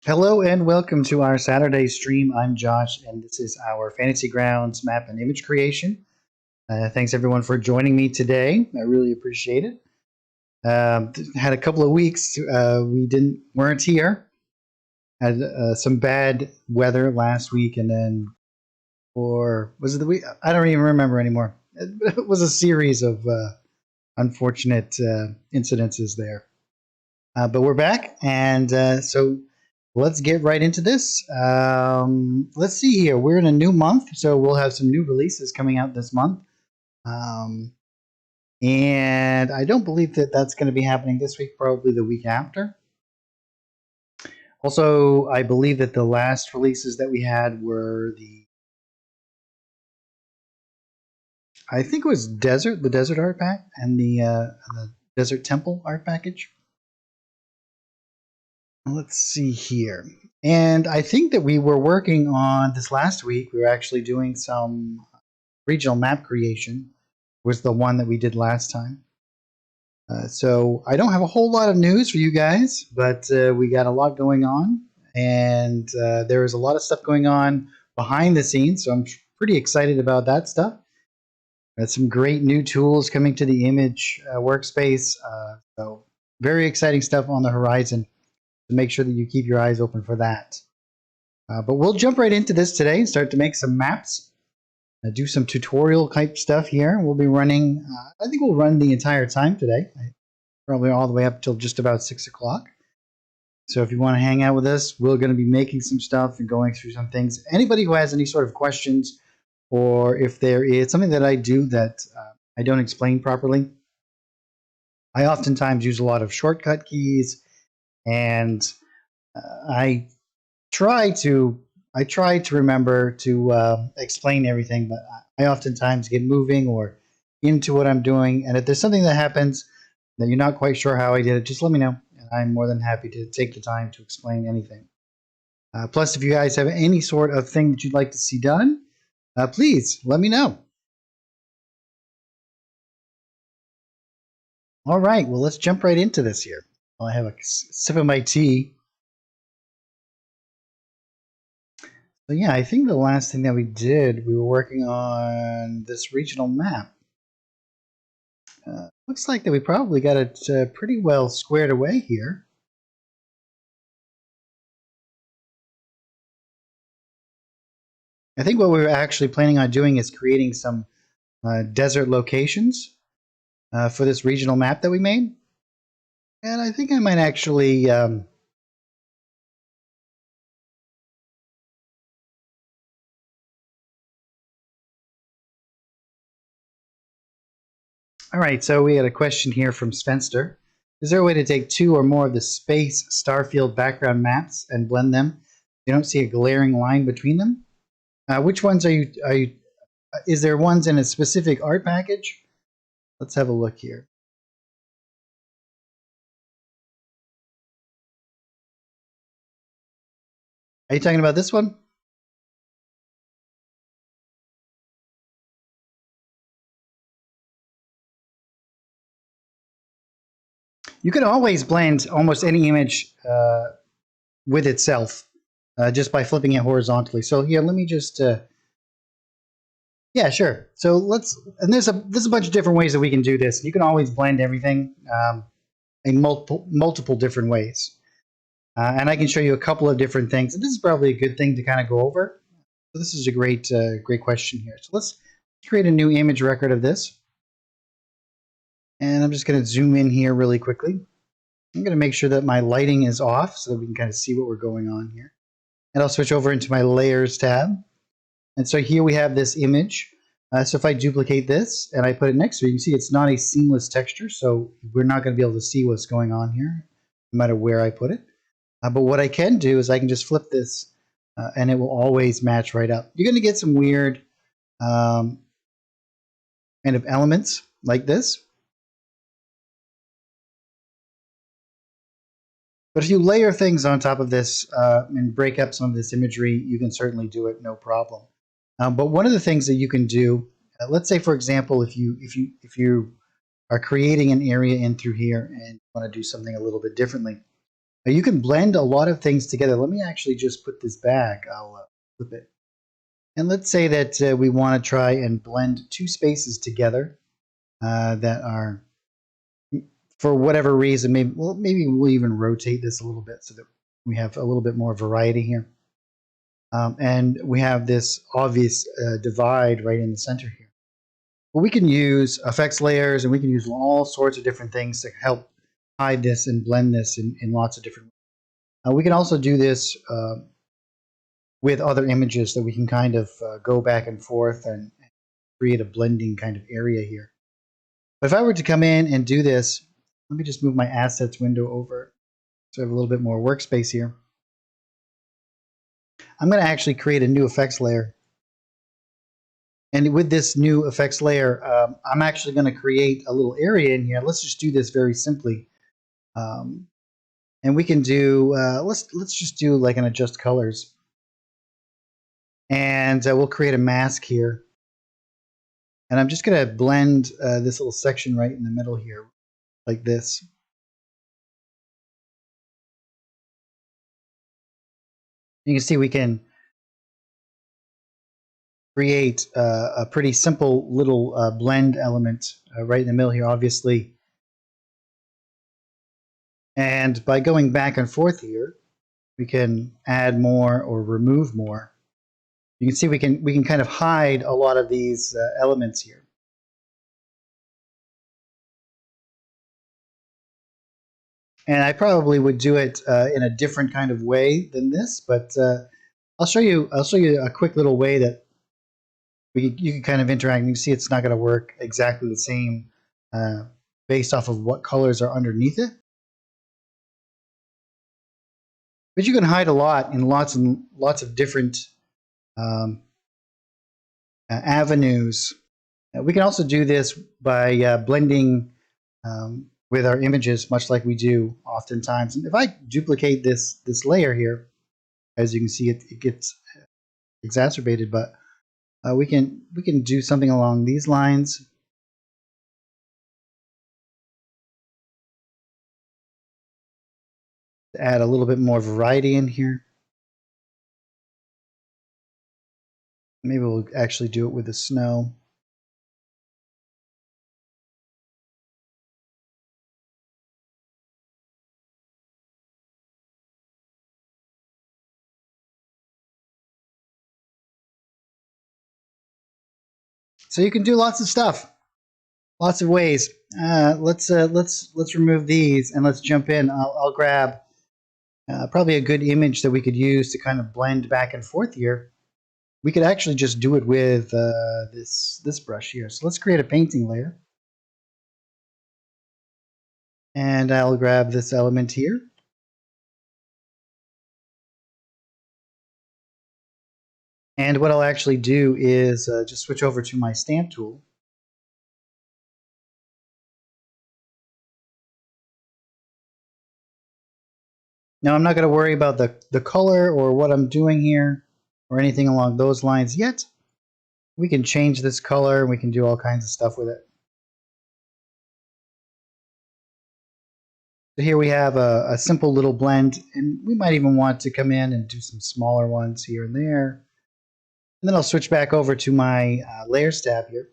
Hello and welcome to our Saturday stream. I'm Josh, and this is our Fantasy Grounds map and image creation. Thanks everyone for joining me today. I really appreciate it. Had a couple of weeks we weren't here. Had some bad weather last week, and then was it the week? I don't even remember anymore. It was a series of unfortunate incidences there. But we're back, and so let's get right into this. Let's see here. We're in a new month, so we'll have some new releases coming out this month. And I don't believe that that's going to be happening this week, probably the week after. Also, I believe that the last releases that we had were I think it was the Desert Art Pack, and the Desert Temple Art Package. Let's see here. And I think that we were working on this last week. We were actually doing some regional map creation, was the one that we did last time. So I don't have a whole lot of news for you guys, but we got a lot going on, and there is a lot of stuff going on behind the scenes, so I'm pretty excited about that stuff. Got some great new tools coming to the image workspace, so very exciting stuff on the horizon. So make sure that you keep your eyes open for that. But we'll jump right into this today and start to make some maps. Do some tutorial type stuff here. We'll be running, I think we'll run the entire time today, probably all the way up till just about 6 o'clock. So if you want to hang out with us, we're going to be making some stuff and going through some things. Anybody who has any sort of questions, or if there is something that I do that I don't explain properly, I oftentimes use a lot of shortcut keys, and I try to remember to explain everything, but I oftentimes get moving or into what I'm doing. And if there's something that happens that you're not quite sure how I did it, just let me know, and I'm more than happy to take the time to explain anything. Plus, if you guys have any sort of thing that you'd like to see done, please let me know. All right, well, let's jump right into this here. I'll have a sip of my tea. So yeah, I think the last thing that we did, we were working on this regional map. Looks like that we probably got it pretty well squared away here. I think what we were actually planning on doing is creating some desert locations for this regional map that we made. And I think I might actually all right, so we had a question here from Spencer. Is there a way to take two or more of the space starfield background maps and blend them? You don't see a glaring line between them? Which ones are you? Is there ones in a specific art package? Let's have a look here. Are you talking about this one? You can always blend almost any image with itself just by flipping it horizontally. So here, let me just, yeah, sure. So there's a bunch of different ways that we can do this. You can always blend everything in multiple different ways. And I can show you a couple of different things. And this is probably a good thing to kind of go over. So this is a great question here. So let's create a new image record of this. And I'm just going to zoom in here really quickly. I'm going to make sure that my lighting is off so that we can kind of see what we're going on here. And I'll switch over into my Layers tab. And so here we have this image. So if I duplicate this and I put it next to it, you can see it's not a seamless texture, so we're not going to be able to see what's going on here, no matter where I put it. But what I can do is I can just flip this, and it will always match right up. You're going to get some weird kind of elements like this. But if you layer things on top of this and break up some of this imagery, you can certainly do it, no problem. But one of the things that you can do, let's say, for example, if you are creating an area in through here and want to do something a little bit differently, You can blend a lot of things together. Let me actually just put this back. I'll flip it. And let's say that we want to try and blend two spaces together that are, for whatever reason, maybe we'll even rotate this a little bit so that we have a little bit more variety here. And we have this obvious divide right in the center here. Well, we can use effects layers, and we can use all sorts of different things to help hide this and blend this in lots of different ways. We can also do this with other images that we can kind of go back and forth and create a blending kind of area here. But if I were to come in and do this, let me just move my assets window over so I have a little bit more workspace here. I'm going to actually create a new effects layer. And with this new effects layer, I'm actually going to create a little area in here. Let's just do this very simply. And we can do, let's just do like an adjust colors. And we'll create a mask here. And I'm just going to blend this little section right in the middle here, like this. You can see we can create a pretty simple little blend element right in the middle here, obviously. And by going back and forth here, we can add more or remove more. You can see we can kind of hide a lot of these elements here. And I probably would do it in a different kind of way than this, but I'll show you a quick little way that you can kind of interact. And you can see it's not going to work exactly the same based off of what colors are underneath it. But you can hide a lot in lots and lots of different avenues. We can also do this by blending with our images, much like we do oftentimes. And if I duplicate this layer here, as you can see, it gets exacerbated. But we can do something along these lines. To add a little bit more variety in here. Maybe we'll actually do it with the snow. So you can do lots of stuff, lots of ways. Let's remove these and let's jump in. I'll grab probably a good image that we could use to kind of blend back and forth here. We could actually just do it with this brush here. So let's create a painting layer. And I'll grab this element here. And what I'll actually do is just switch over to my stamp tool. Now I'm not going to worry about the color or what I'm doing here or anything along those lines yet. We can change this color and we can do all kinds of stuff with it. So here we have a simple little blend, and we might even want to come in and do some smaller ones here and there. And then I'll switch back over to my Layers tab here.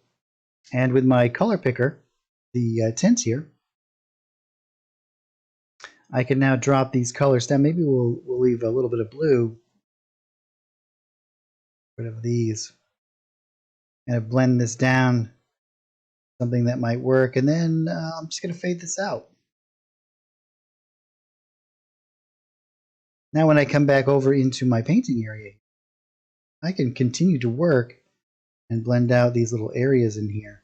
And with my color picker, the tints here, I can now drop these colors down. Maybe we'll leave a little bit of blue. Rid of these. And blend this down. Something that might work. And then I'm just going to fade this out. Now when I come back over into my painting area, I can continue to work and blend out these little areas in here.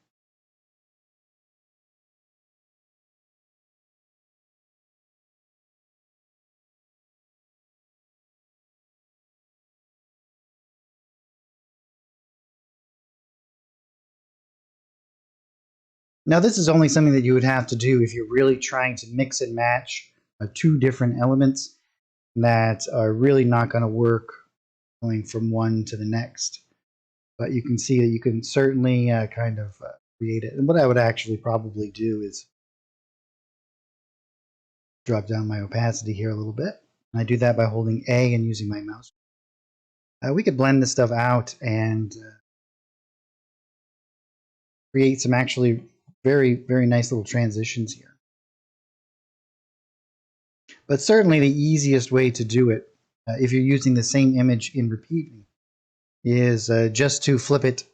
Now this is only something that you would have to do if you're really trying to mix and match two different elements that are really not going to work going from one to the next. But you can see that you can certainly kind of create it. And what I would actually probably do is drop down my opacity here a little bit. I do that by holding A and using my mouse. We could blend this stuff out and create some actually very, very nice little transitions here. But certainly the easiest way to do it, if you're using the same image in repeating, is just to flip it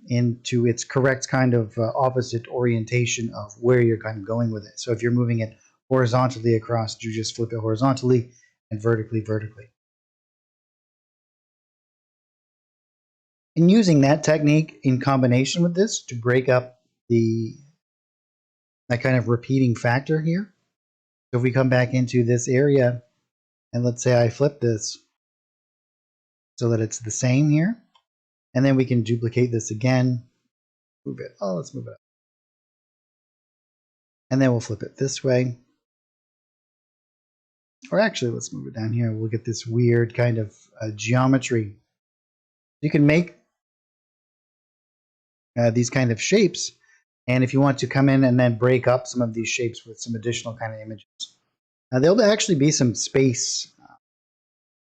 into its correct kind of opposite orientation of where you're kind of going with it. So if you're moving it horizontally across, you just flip it horizontally and vertically, vertically. And using that technique in combination with this to break up that kind of repeating factor here. So if we come back into this area and let's say I flip this so that it's the same here, and then we can duplicate this again, move it. Oh, let's move it up. And then we'll flip it this way. Or actually, let's move it down here. We'll get this weird kind of geometry. You can make these kind of shapes. And if you want to come in and then break up some of these shapes with some additional kind of images, there'll actually be some space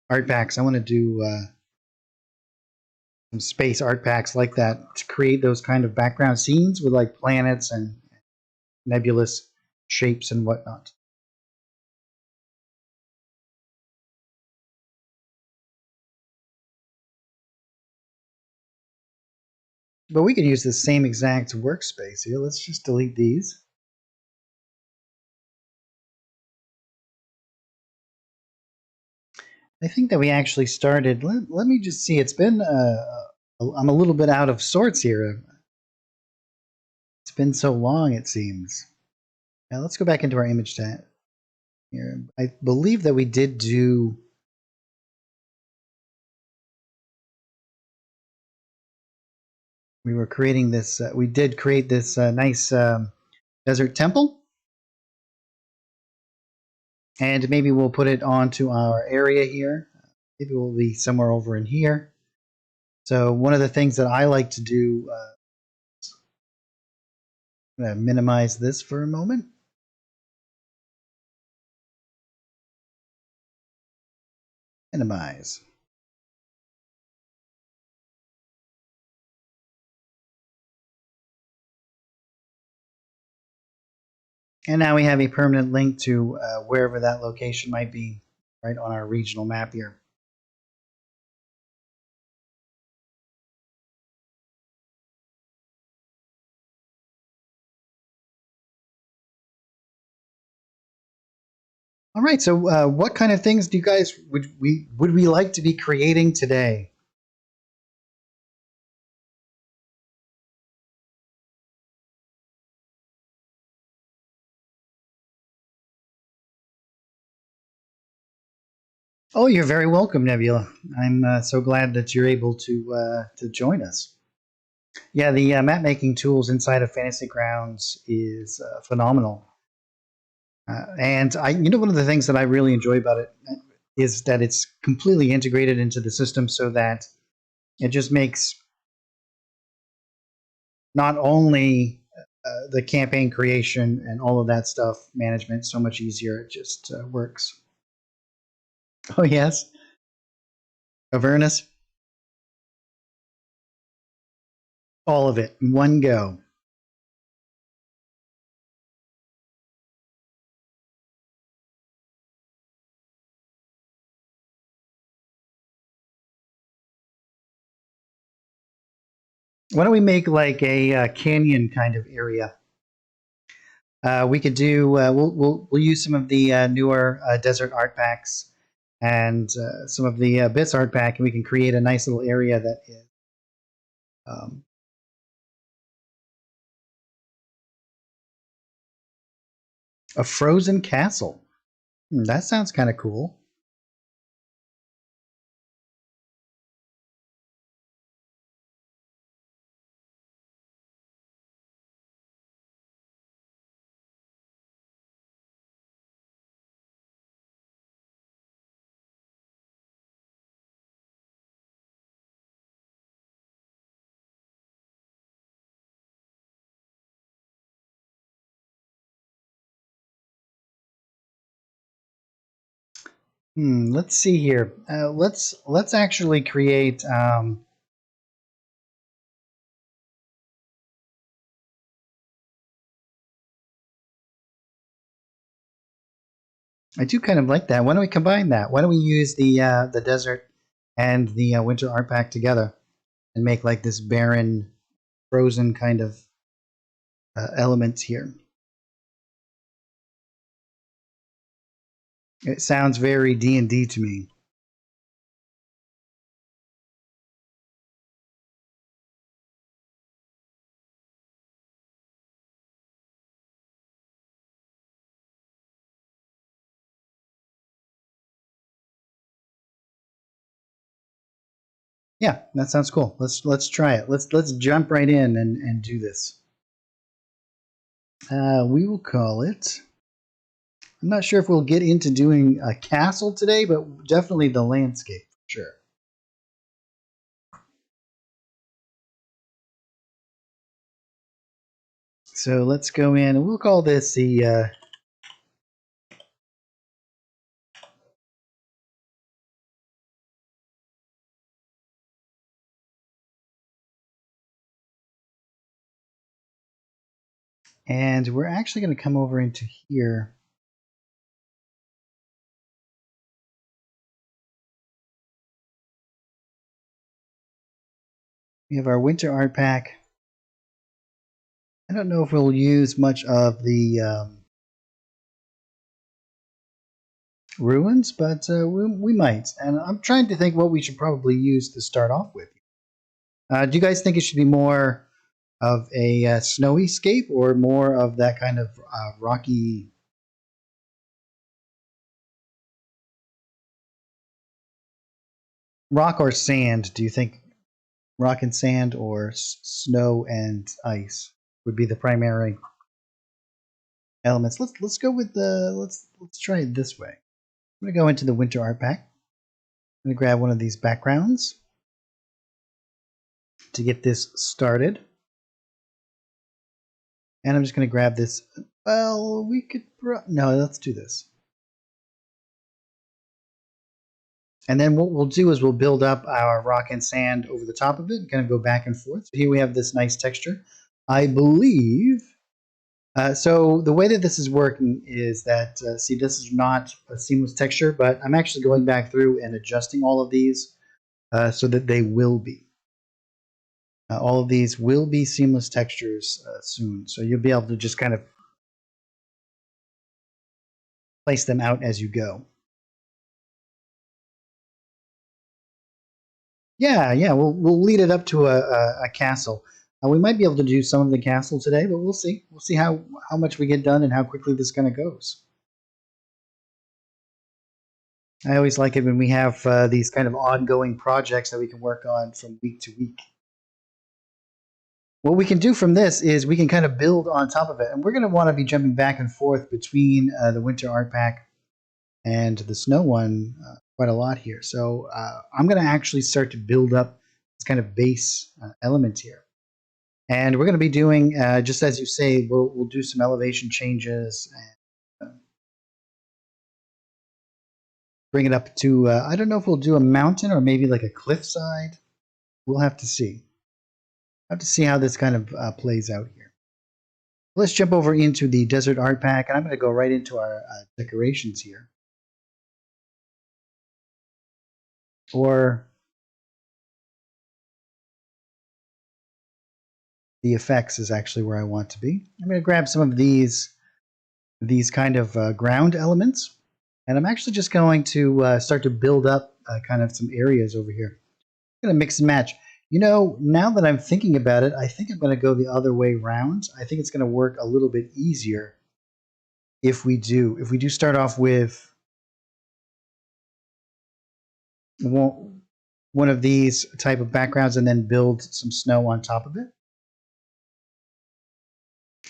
art packs. I want to do some space art packs like that to create those kind of background scenes with like planets and nebulous shapes and whatnot. But we can use the same exact workspace here. Let's just delete these. I think that we actually started. Let me just see. It's been. I'm a little bit out of sorts here. It's been so long, it seems. Now let's go back into our image tab here. I believe that we did do. We were creating this. We did create this nice desert temple, and maybe we'll put it onto our area here. Maybe we'll be somewhere over in here. So one of the things that I like to do. I'm going to minimize this for a moment. Minimize. And now we have a permanent link to wherever that location might be, right on our regional map here. All right, so what kind of things do you guys would we like to be creating today? Oh, you're very welcome, Nebula. I'm so glad that you're able to join us. Yeah, the map making tools inside of Fantasy Grounds is phenomenal. And one of the things that I really enjoy about it is that it's completely integrated into the system, so that it just makes not only the campaign creation and all of that stuff management so much easier. It just works. Oh yes, Avernus, all of it in one go. Why don't we make like a canyon kind of area? We could do. We'll use some of the newer desert art packs and some of the bits art pack, and we can create a nice little area that is um, a frozen castle. That sounds kind of cool. Let's see here. Let's actually create. I do kind of like that. Why don't we combine that? Why don't we use the desert and the winter art pack together and make like this barren, frozen kind of elements here? It sounds very D&D to me. Yeah, that sounds cool. Let's try it. Let's jump right in and do this. We will call it. I'm not sure if we'll get into doing a castle today, but definitely the landscape, sure. So let's go in and we'll call this the and we're actually going to come over into here. We have our winter art pack. I don't know if we'll use much of the ruins, but we might. And I'm trying to think what we should probably use to start off with. Do you guys think it should be more of a snowy scape or more of that kind of rocky? Rock or sand? Do you think rock and sand or snow and ice would be the primary elements? Let's go with the let's try it this way. I'm gonna go into the winter art pack. I'm gonna grab one of these backgrounds to get this started. And I'm just going to grab this. Well, we could. No, let's do this. And then what we'll do is we'll build up our rock and sand over the top of it and kind of go back and forth. So here we have this nice texture. I believe. So the way that this is working is that, see, this is not a seamless texture, but I'm actually going back through and adjusting all of these so that they will be. All of these will be seamless textures soon. So you'll be able to just kind of place them out as you go. Yeah, we'll lead it up to a castle. We might be able to do some of the castle today, but we'll see. We'll see how much we get done and how quickly this kind of goes. I always like it when we have these kind of ongoing projects that we can work on from week to week. What we can do from this is we can kind of build on top of it, and we're going to want to be jumping back and forth between the winter art pack and the snow one quite a lot here. So I'm going to actually start to build up this kind of base element here. And we're going to be doing, just as you say, we'll do some elevation changes and bring it up to, I don't know if we'll do a mountain or maybe like a cliffside. We'll have to see. Have to see how this kind of plays out here. Let's jump over into the desert art pack, and I'm going to go right into our decorations here. Or the effects is actually where I want to be. I'm going to grab some of these kind of ground elements, and I'm actually just going to start to build up kind of some areas over here. I'm going to mix and match. You know, now that I'm thinking about it, I think I'm going to go the other way around. I think it's going to work a little bit easier if we do start off with one of these type of backgrounds and then build some snow on top of it.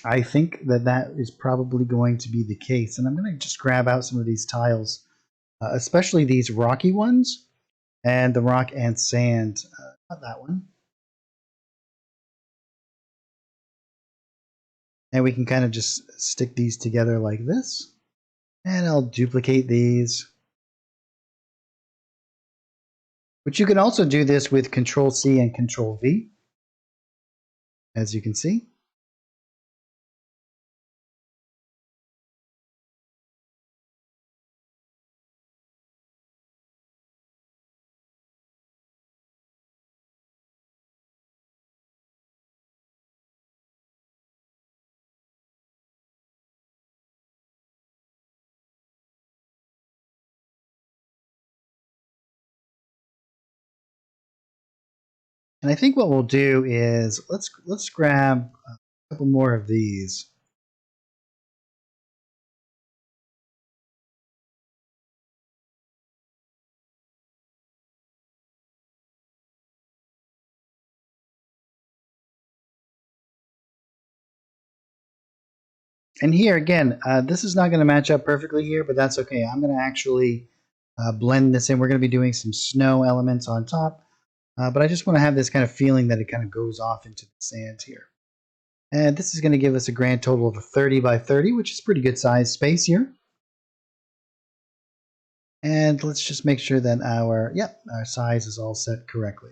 I think that is probably going to be the case. And I'm going to just grab out some of these tiles, especially these rocky ones and the rock and sand. Not that one. And we can kind of just stick these together like this. And I'll duplicate these. But you can also do this with Control C and Control V, as you can see. And I think what we'll do is let's grab a couple more of these. And here again, this is not going to match up perfectly here, but that's okay. I'm going to actually blend this in. We're going to be doing some snow elements on top, but I just want to have this kind of feeling that it kind of goes off into the sand here. And this is going to give us a grand total of a 30 by 30, which is pretty good size space here. And let's just make sure that our size is all set correctly.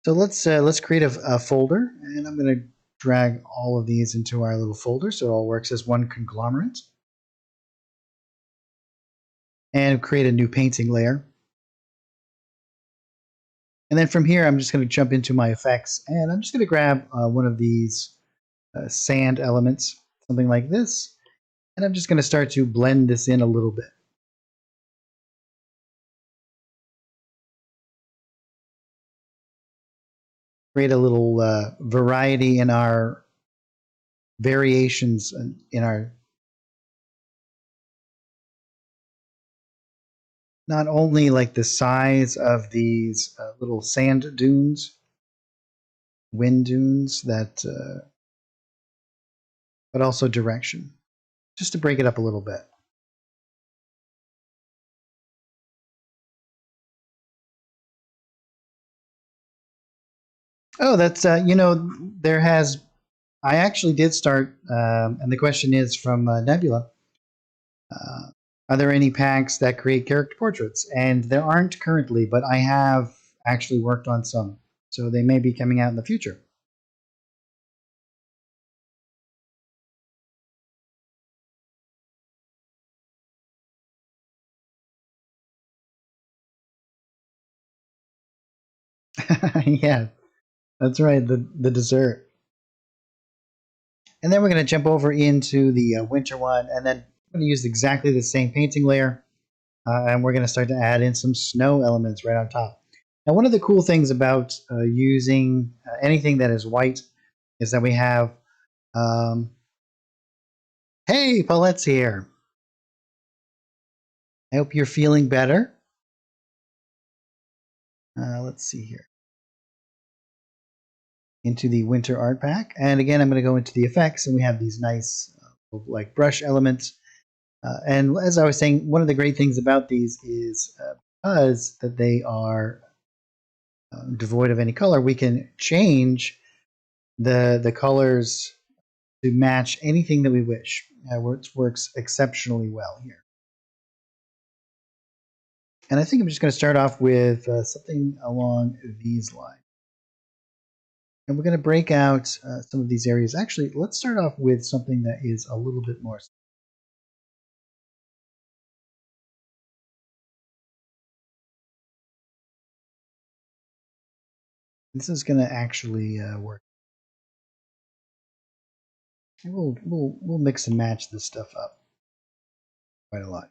So let's create a folder, and I'm going to drag all of these into our little folder so it all works as one conglomerate. And create a new painting layer. And then from here, I'm just going to jump into my effects, and I'm just going to grab one of these sand elements, something like this, and I'm just going to start to blend this in a little bit. Create a little variety in our variations in our not only like the size of these little sand dunes, wind dunes, that but also direction, just to break it up a little bit. Oh, that's there has. I actually did start, and the question is from Nebula. Uh, are there any packs that create character portraits? And there aren't currently, but I have actually worked on some, so they may be coming out in the future. Yeah, that's right. The dessert. And then we're going to jump over into the winter one, and then I'm going to use exactly the same painting layer, and we're going to start to add in some snow elements right on top. Now, one of the cool things about using anything that is white is that we have, hey, Paulette's here. I hope you're feeling better. Let's see here. Into the winter art pack. And again, I'm going to go into the effects, and we have these nice like brush elements. And as I was saying, one of the great things about these is because that they are devoid of any color, we can change the colors to match anything that we wish. It works exceptionally well here. And I think I'm just going to start off with something along these lines. And we're going to break out some of these areas. Actually, let's start off with something that is a little bit more. This is going to actually work. And we'll mix and match this stuff up quite a lot.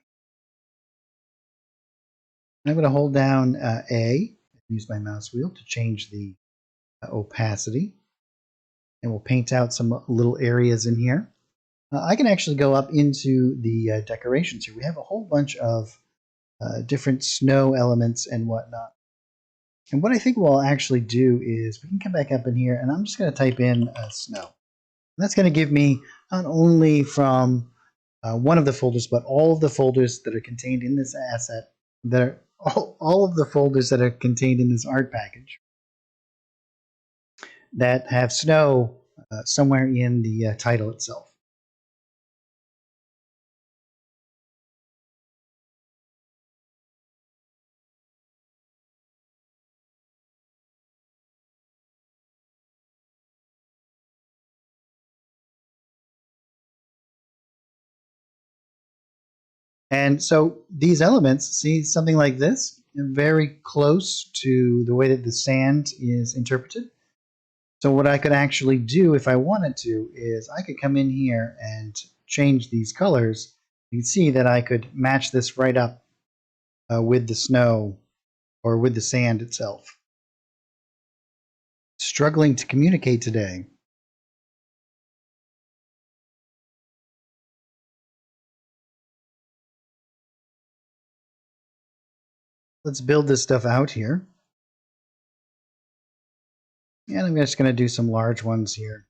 And I'm going to hold down A, use my mouse wheel to change the opacity. And we'll paint out some little areas in here. I can actually go up into the decorations here. We have a whole bunch of different snow elements and whatnot. And what I think we'll actually do is we can come back up in here, and I'm just going to type in snow. And that's going to give me not only from one of the folders, but all of the folders that are contained in this asset, that are all of the folders that are contained in this art package that have snow somewhere in the title itself. And so these elements, see something like this, very close to the way that the sand is interpreted. So what I could actually do if I wanted to is I could come in here and change these colors. You can see that I could match this right up with the snow or with the sand itself. Struggling to communicate today. Let's build this stuff out here. And I'm just going to do some large ones here.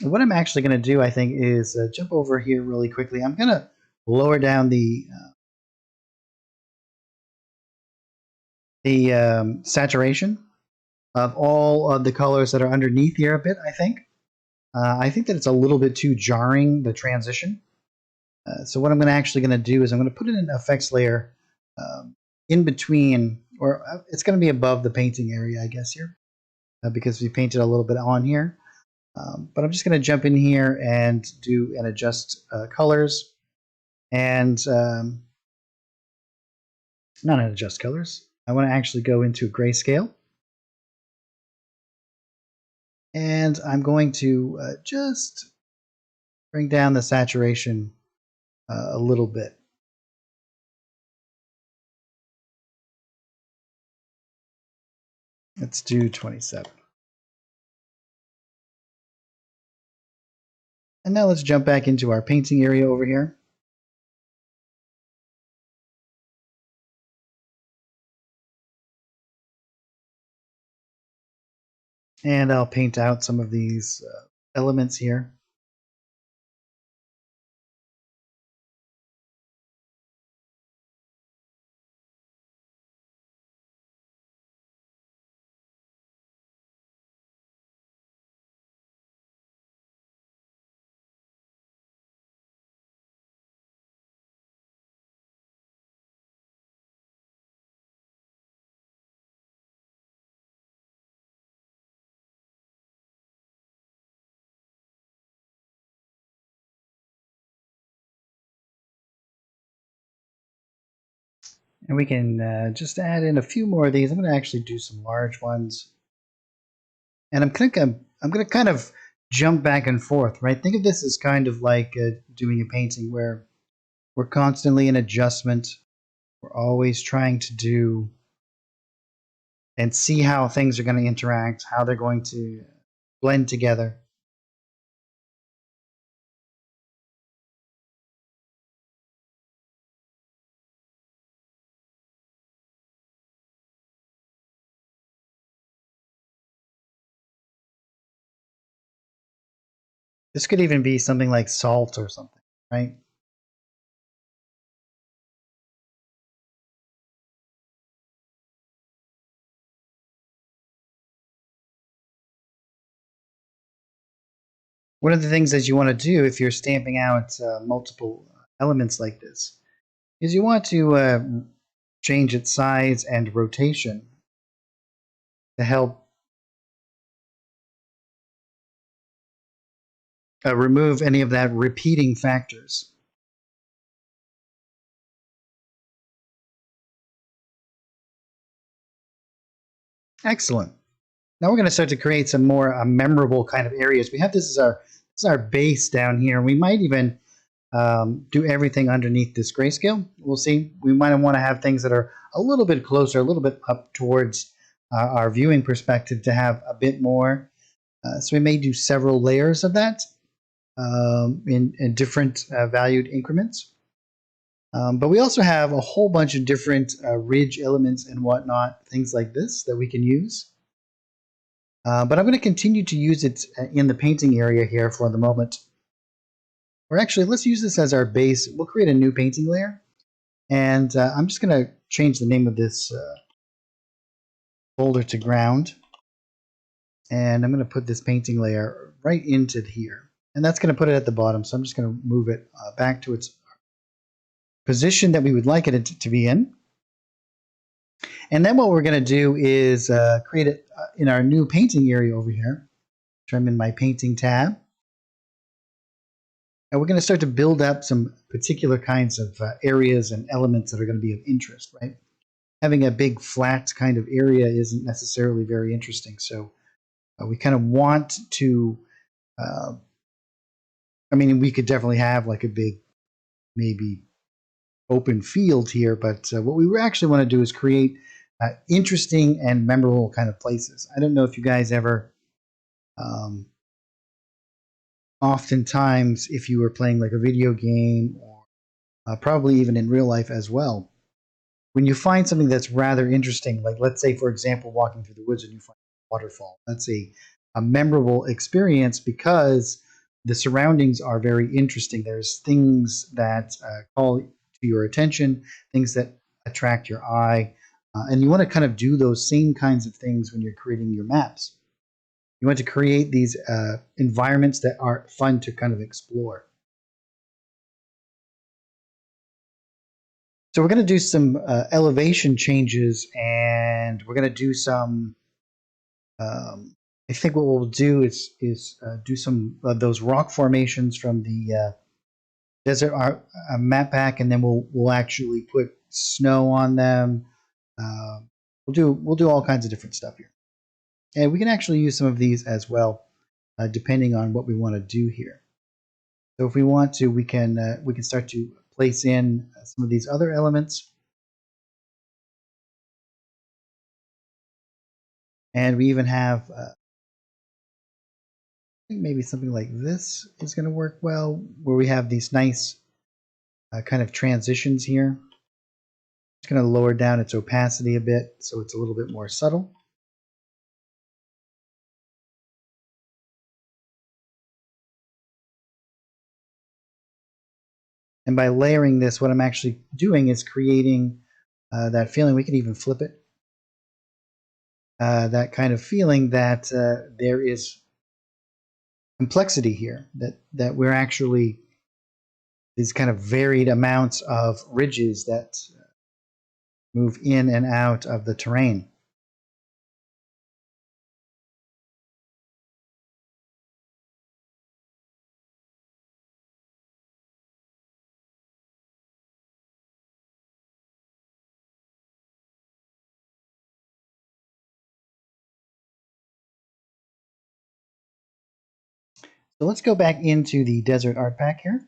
What I'm actually going to do, I think, is jump over here really quickly. I'm going to lower down the saturation of all of the colors that are underneath here a bit, I think. I think that it's a little bit too jarring, the transition. So what I'm actually going to do is I'm going to put in an effects layer in between, or it's going to be above the painting area, I guess, here, because we painted a little bit on here. But I'm just going to jump in here and do and adjust colors, and not adjust colors. I want to actually go into grayscale, and I'm going to just bring down the saturation a little bit. Let's do 27. And now let's jump back into our painting area over here. And I'll paint out some of these elements here. And we can just add in a few more of these. I'm going to actually do some large ones. And I'm going to kind of jump back and forth, right? Think of this as kind of like doing a painting where we're constantly in adjustment. We're always trying to do and see how things are going to interact, how they're going to blend together. This could even be something like salt or something, right? One of the things that you want to do if you're stamping out multiple elements like this is you want to change its size and rotation to help remove any of that repeating factors. Excellent. Now we're going to start to create some more memorable kind of areas. We have this as our base down here. We might even do everything underneath this grayscale. We'll see. We might want to have things that are a little bit closer, a little bit up towards our viewing perspective to have a bit more. So we may do several layers of that in different valued increments. But we also have a whole bunch of different ridge elements and whatnot, things like this that we can use. But I'm going to continue to use it in the painting area here for the moment. Or actually, let's use this as our base. We'll create a new painting layer. And I'm just going to change the name of this folder to ground. And I'm going to put this painting layer right into here. And that's going to put it at the bottom. So I'm just going to move it back to its position that we would like it to be in. And then what we're going to do is create it in our new painting area over here. I'm in my painting tab. And we're going to start to build up some particular kinds of areas and elements that are going to be of interest, right? Having a big flat kind of area isn't necessarily very interesting. So we kind of want to, I mean, we could definitely have like a big, maybe open field here, but what we actually want to do is create interesting and memorable kind of places. I don't know if you guys ever, oftentimes, if you were playing like a video game or probably even in real life as well, when you find something that's rather interesting, like let's say, for example, walking through the woods and you find a waterfall, that's a memorable experience because the surroundings are very interesting. There's things that call to your attention, things that attract your eye, and you want to kind of do those same kinds of things when you're creating your maps. You want to create these environments that are fun to kind of explore. So we're going to do some elevation changes, and we're going to do some. I think what we'll do is do some of those rock formations from the desert art map pack, and then we'll actually put snow on them. Uh, we'll do all kinds of different stuff here, and we can actually use some of these as well, depending on what we want to do here. So if we want to, we can start to place in some of these other elements. And we even have, I think maybe something like this is going to work well, where we have these nice kind of transitions here. It's going to lower down its opacity a bit so it's a little bit more subtle. And by layering this, what I'm actually doing is creating that feeling. We can even flip it. That kind of feeling that there is complexity here, that we're actually these kind of varied amounts of ridges that move in and out of the terrain. So let's go back into the desert art pack here.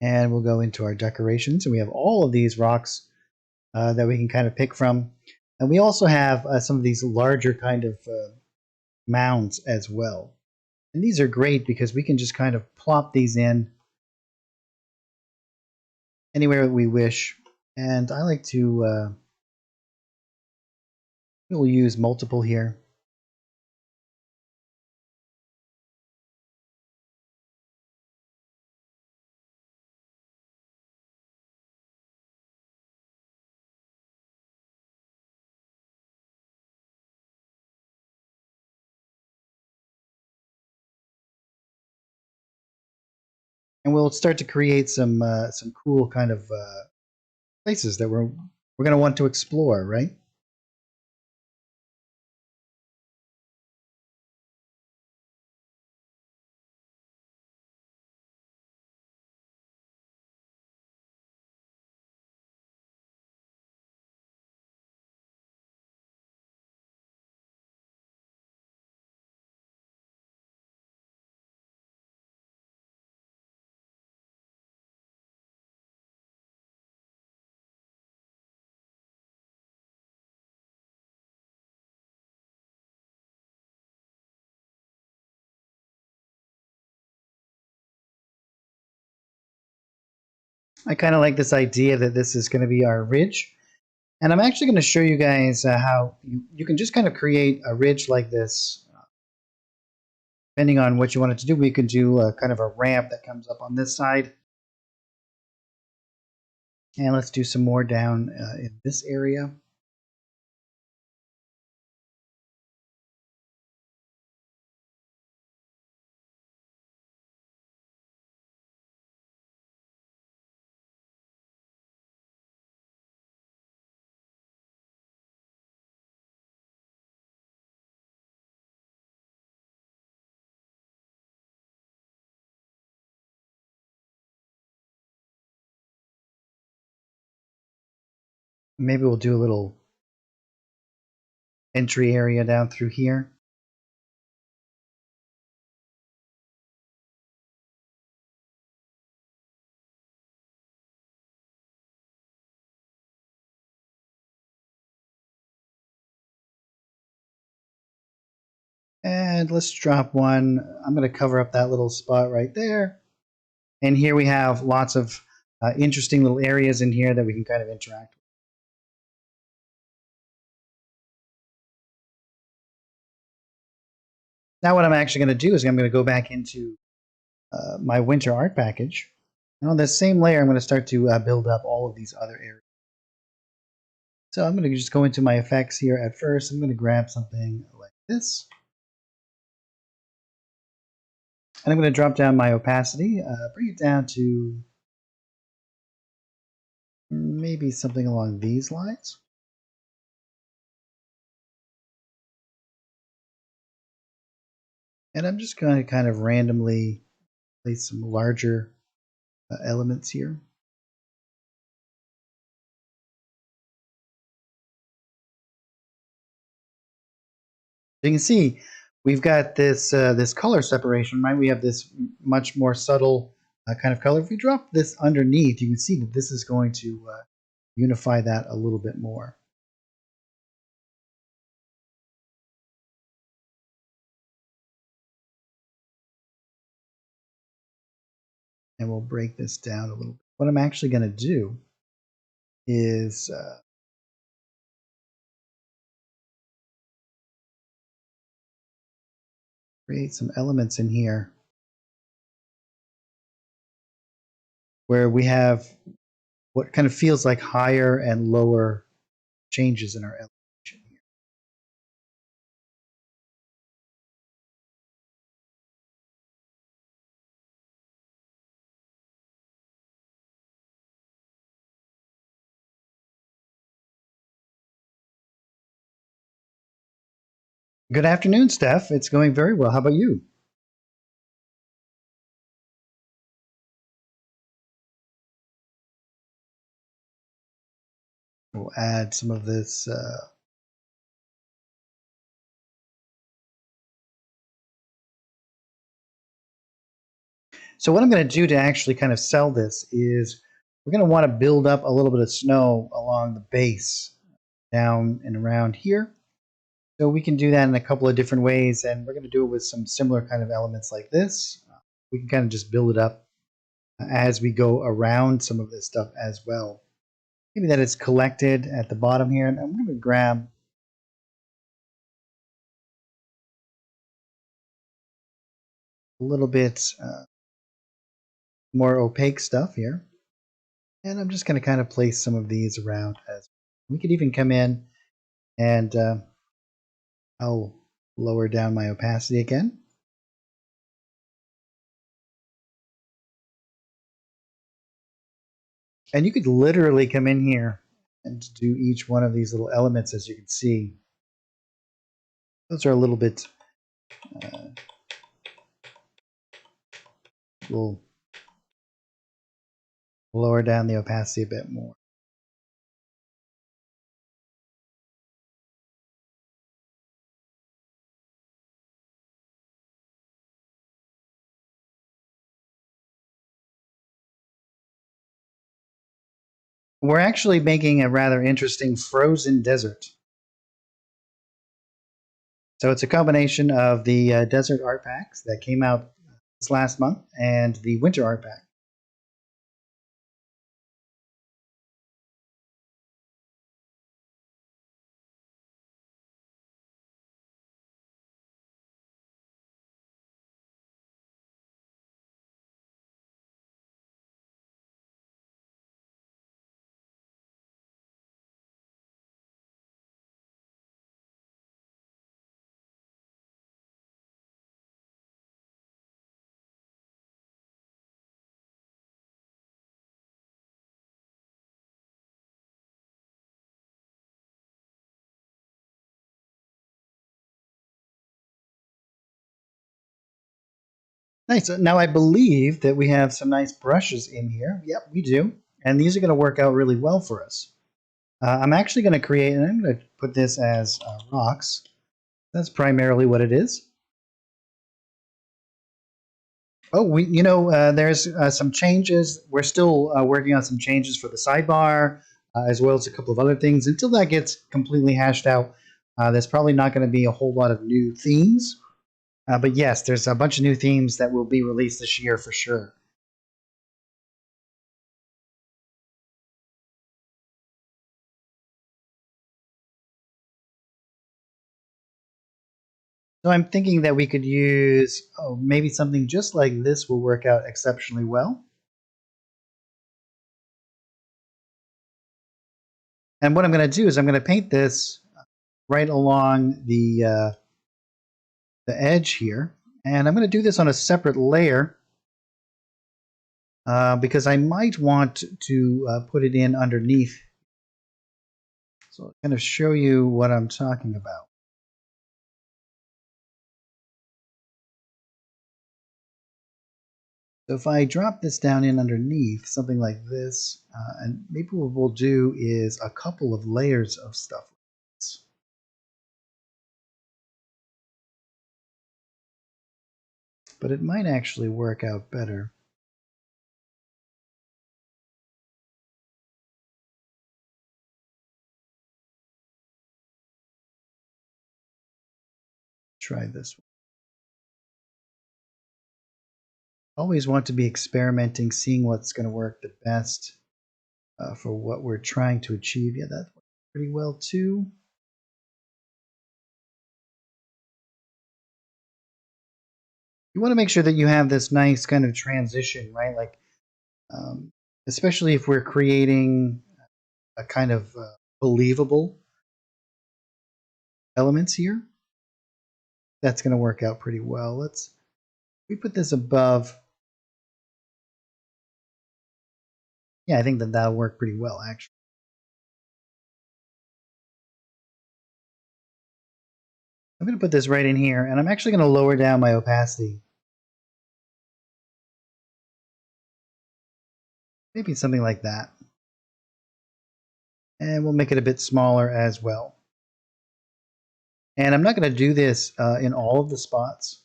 And we'll go into our decorations. And we have all of these rocks that we can kind of pick from. And we also have some of these larger kind of mounds as well. And these are great because we can just kind of plop these in anywhere we wish. And I like to, we'll use multiple here. And we'll start to create some cool kind of places that we're going to want to explore, right? I kind of like this idea that this is going to be our ridge. And I'm actually going to show you guys how you can just kind of create a ridge like this. Depending on what you want it to do, we could do kind of a ramp that comes up on this side. And let's do some more down in this area. Maybe we'll do a little entry area down through here. And let's drop one. I'm going to cover up that little spot right there. And here we have lots of interesting little areas in here that we can kind of interact with. Now what I'm actually going to do is I'm going to go back into my winter art package. And on this same layer, I'm going to start to build up all of these other areas. So I'm going to just go into my effects here at first. I'm going to grab something like this. And I'm going to drop down my opacity, bring it down to maybe something along these lines. And I'm just going to kind of randomly place some larger elements here. You can see we've got this this color separation, right? We have this much more subtle kind of color. If we drop this underneath, you can see that this is going to unify that a little bit more. And we'll break this down a little bit. What I'm actually going to do is create some elements in here where we have what kind of feels like higher and lower changes in our elevation here. Good afternoon, Steph. It's going very well. How about you? We'll add some of this so what I'm going to do to actually kind of sell this is we're going to want to build up a little bit of snow along the base down and around here. So we can do that in a couple of different ways, and we're going to do it with some similar kind of elements like this. We can kind of just build it up as we go around some of this stuff as well. Maybe that it's collected at the bottom here, and I'm going to grab a little bit more opaque stuff here. And I'm just going to kind of place some of these around as we could even come in and I'll lower down my opacity again. And you could literally come in here and do each one of these little elements, as you can see. Those are a little bit, we'll lower down the opacity a bit more. We're actually making a rather interesting frozen desert. So it's a combination of the desert art packs that came out this last month and the winter art pack. Nice. Now I believe that we have some nice brushes in here. Yep, we do. And these are going to work out really well for us. I'm actually going to create, and I'm going to put this as rocks. That's primarily what it is. Oh, there's some changes. We're still working on some changes for the sidebar, as well as a couple of other things. Until that gets completely hashed out, there's probably not going to be a whole lot of new themes. But yes, there's a bunch of new themes that will be released this year for sure. So I'm thinking that we could use, maybe something just like this will work out exceptionally well. And what I'm going to do is I'm going to paint this right along the edge here. And I'm going to do this on a separate layer because I might want to put it in underneath. So I'll kind of show you what I'm talking about. So if I drop this down in underneath, something like this, and maybe what we'll do is a couple of layers of stuff like this. But it might actually work out better. Try this one. Always want to be experimenting, seeing what's going to work the best for what we're trying to achieve. Yeah, that worked pretty well too. You want to make sure that you have this nice kind of transition, right? Like, especially if we're creating a kind of believable elements here, that's going to work out pretty well. We put this above. Yeah, I think that that'll work pretty well, actually. I'm going to put this right in here, and I'm actually going to lower down my opacity. Maybe something like that. And we'll make it a bit smaller as well. And I'm not going to do this in all of the spots.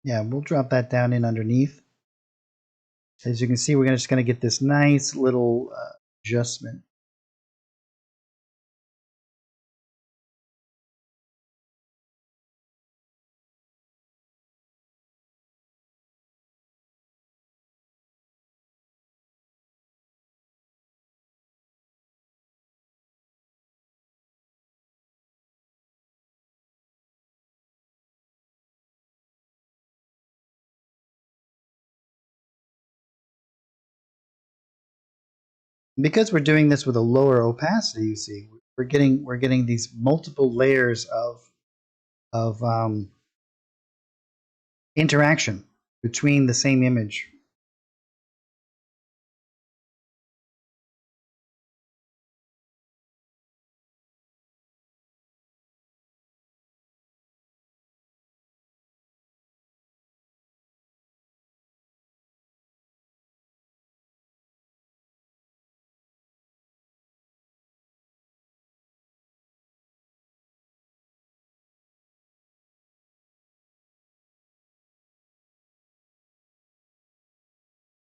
Yeah, we'll drop that down in underneath. As you can see, we're just going to get this nice little adjustment. Because we're doing this with a lower opacity, you see, we're getting these multiple layers of interaction between the same image.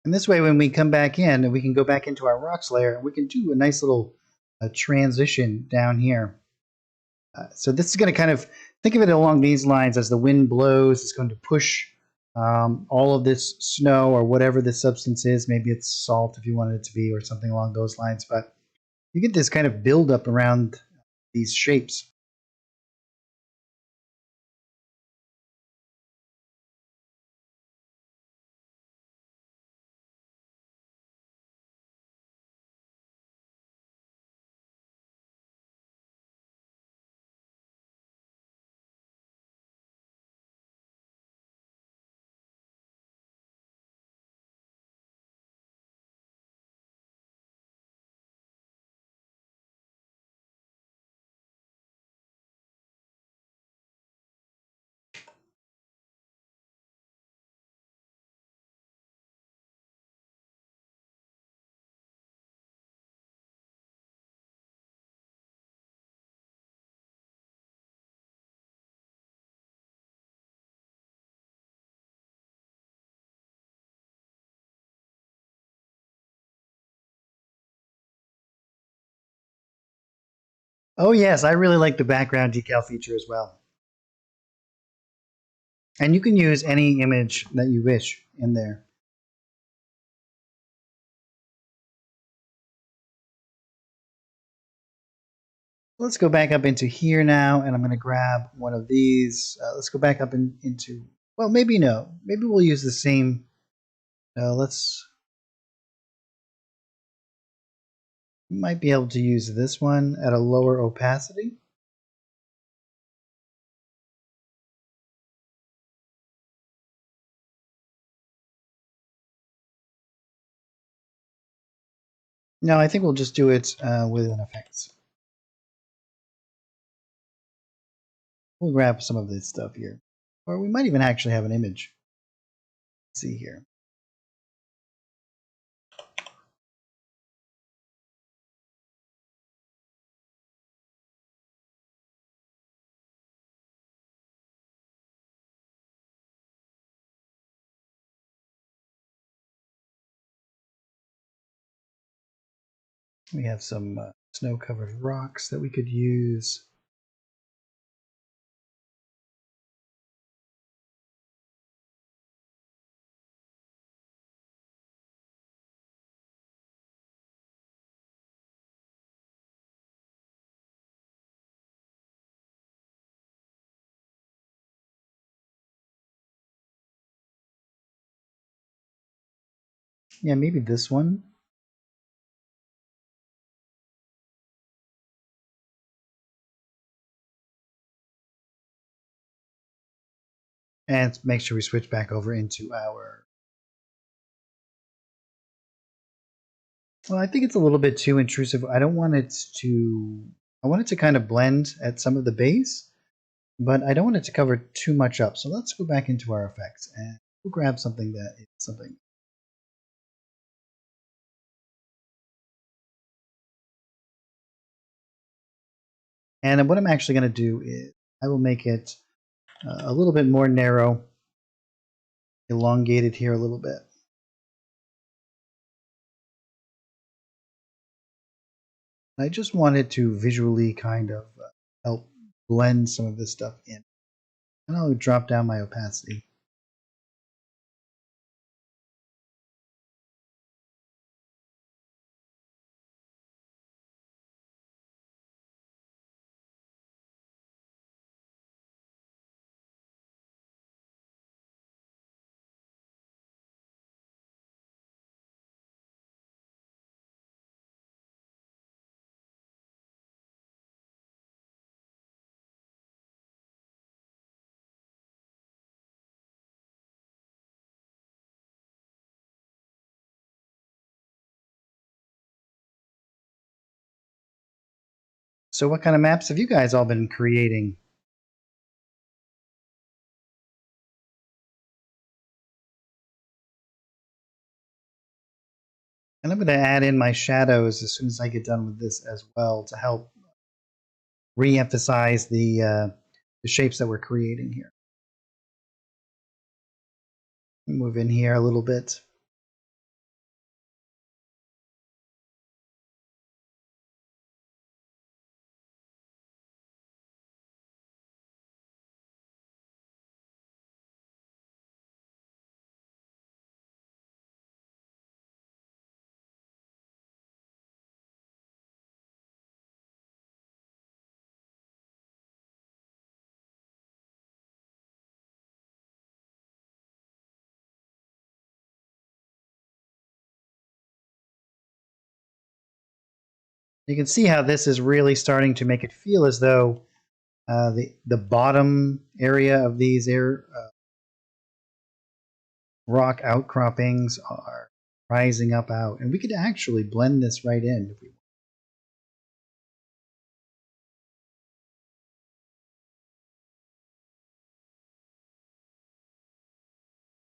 And this way, when we come back in, we can go back into our rocks layer, and we can do a nice little transition down here. So this is going to kind of think of it along these lines. As the wind blows, it's going to push all of this snow or whatever this substance is. Maybe it's salt if you wanted it to be, or something along those lines. But you get this kind of buildup around these shapes. Oh yes, I really like the background decal feature as well. And you can use any image that you wish in there. Let's go back up into here now, and I'm going to grab one of these. Let's go back up into, well, maybe no. Maybe we'll use the same. We might be able to use this one at a lower opacity. No, I think we'll just do it with an effects. We'll grab some of this stuff here. Or we might even actually have an image. Let's see here. We have some snow-covered rocks that we could use. Yeah, maybe this one. And make sure we switch back over into our... Well, I think it's a little bit too intrusive. I don't want it to... I want it to kind of blend at some of the base, but I don't want it to cover too much up. So let's go back into our effects and we'll grab something that is something. And what I'm actually going to do is I will make it a little bit more narrow, elongated here a little bit. I just wanted to visually kind of help blend some of this stuff in. And I'll drop down my opacity. So what kind of maps have you guys all been creating? And I'm going to add in my shadows as soon as I get done with this as well to help re-emphasize the shapes that we're creating here. Move in here a little bit. You can see how this is really starting to make it feel as though the bottom area of these rock outcroppings are rising up out, and we could actually blend this right in if we want.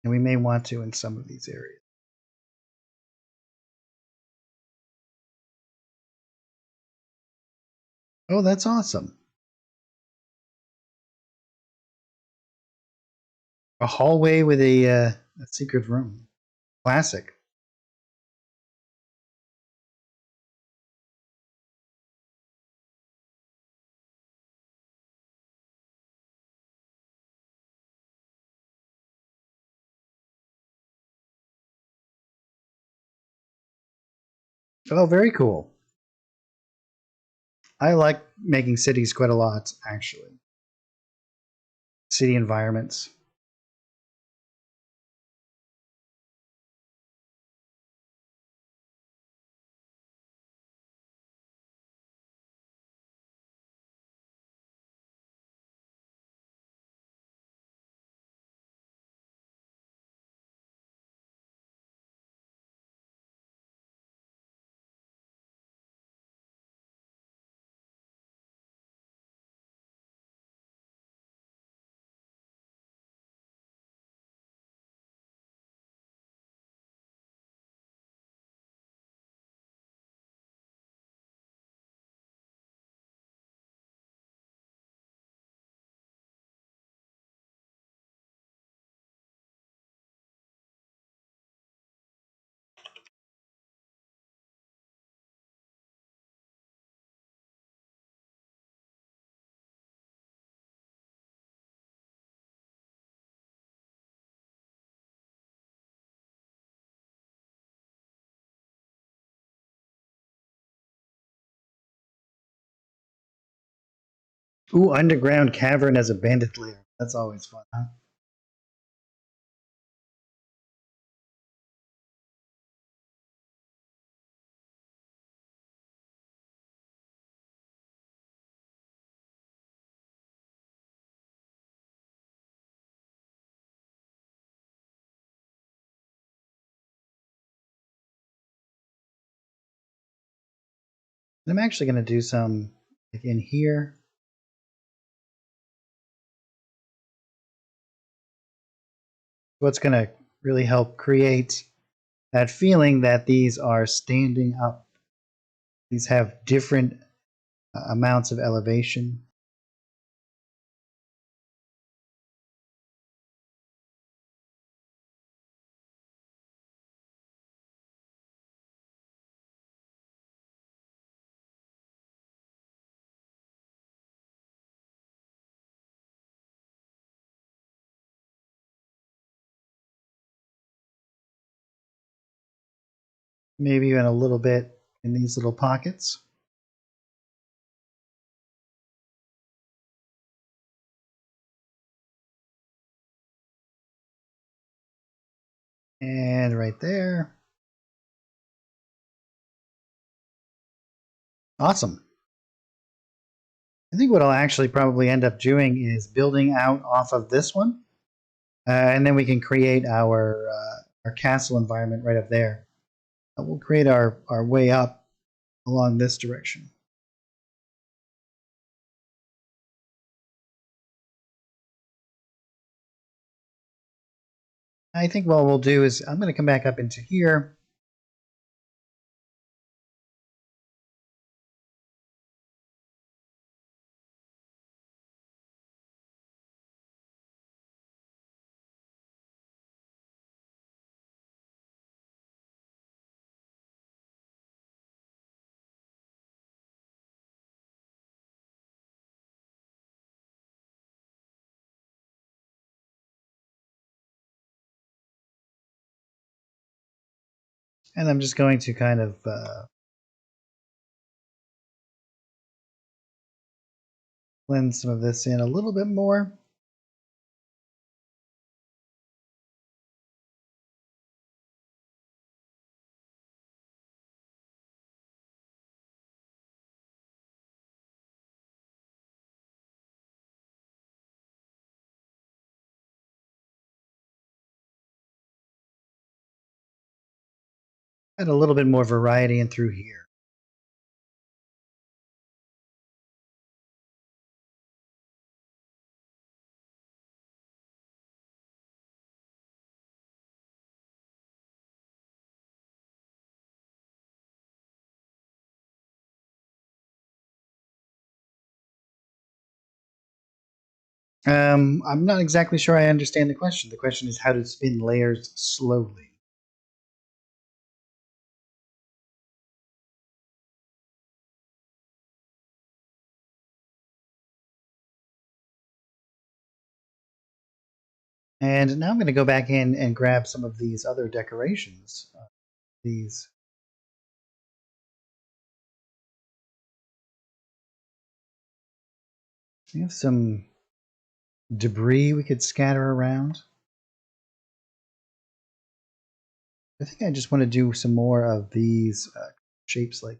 And we may want to in some of these areas. Oh, that's awesome. A hallway with a secret room. Classic. Oh, very cool. I like making cities quite a lot, actually. City environments. Ooh, underground cavern as a bandit lair. That's always fun, huh? I'm actually going to do some like in here. What's going to really help create that feeling that these are standing up. These have different amounts of elevation. Maybe even a little bit in these little pockets. And right there. Awesome. I think what I'll actually probably end up doing is building out off of this one. And then we can create our castle environment right up there. We'll create our way up along this direction. I think what we'll do is I'm going to come back up into here. And I'm just going to kind of blend some of this in a little bit more. Add a little bit more variety in through here. I'm not exactly sure I understand the question. The question is how to spin layers slowly. And now I'm going to go back in and grab some of these other decorations. These We have some debris we could scatter around. I think I just want to do some more of these shapes like.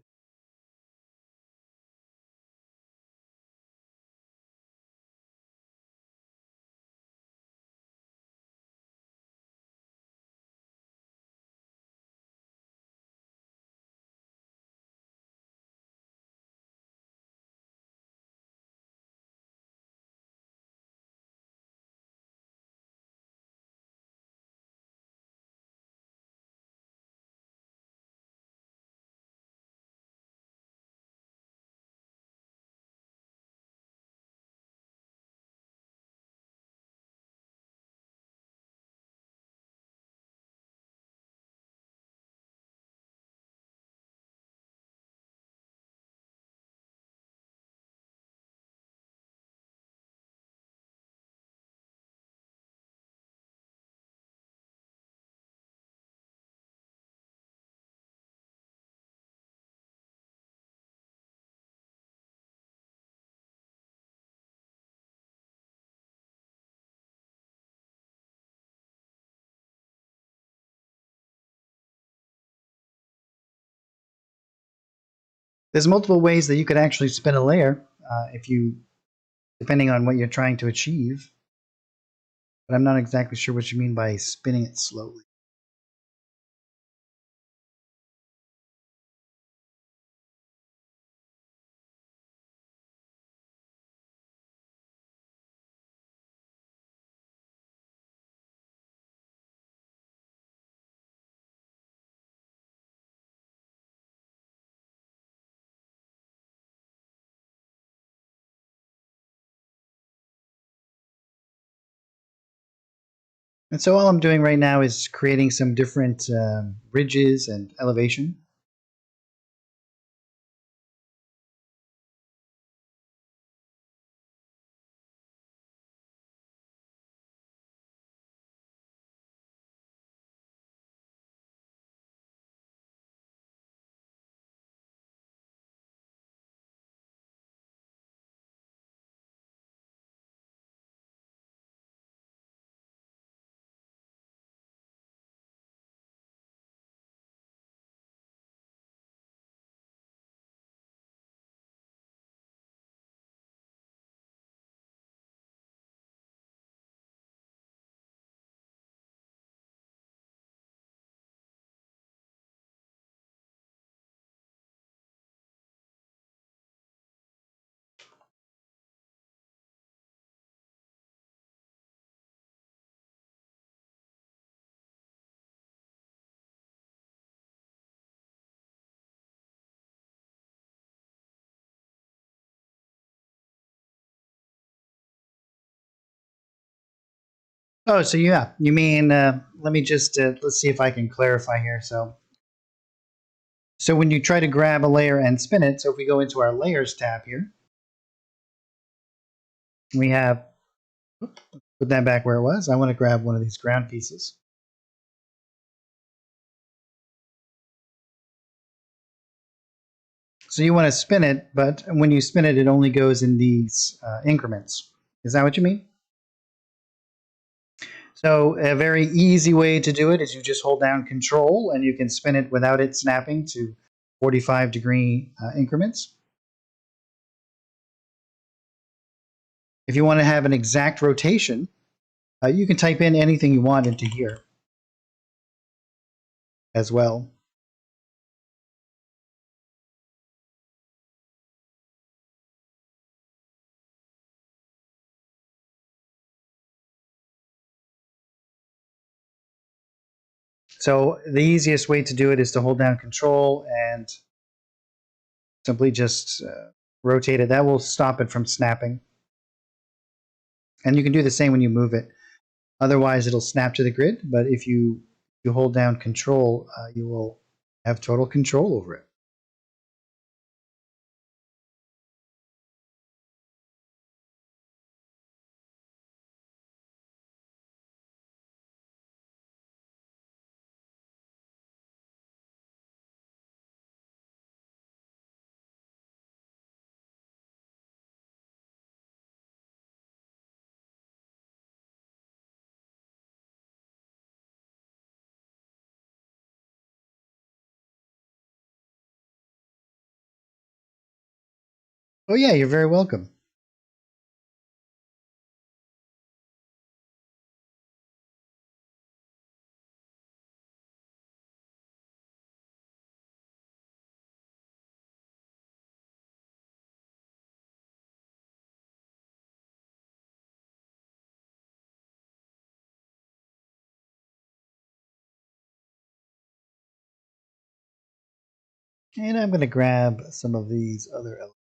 There's multiple ways that you could actually spin a layer if you, depending on what you're trying to achieve. But I'm not exactly sure what you mean by spinning it slowly. And so all I'm doing right now is creating some different ridges and elevation. Oh, so yeah, you mean, let me just, let's see if I can clarify here. So when you try to grab a layer and spin it, so if we go into our layers tab here, we have, put that back where it was. I want to grab one of these ground pieces. So you want to spin it, but when you spin it, it only goes in these increments. Is that what you mean? So a very easy way to do it is you just hold down Control and you can spin it without it snapping to 45-degree increments. If you want to have an exact rotation, you can type in anything you want into here as well. So the easiest way to do it is to hold down Control and simply just rotate it. That will stop it from snapping. And you can do the same when you move it. Otherwise, it'll snap to the grid. But if you hold down Control, you will have total control over it. Oh yeah, you're very welcome. And I'm going to grab some of these other elements.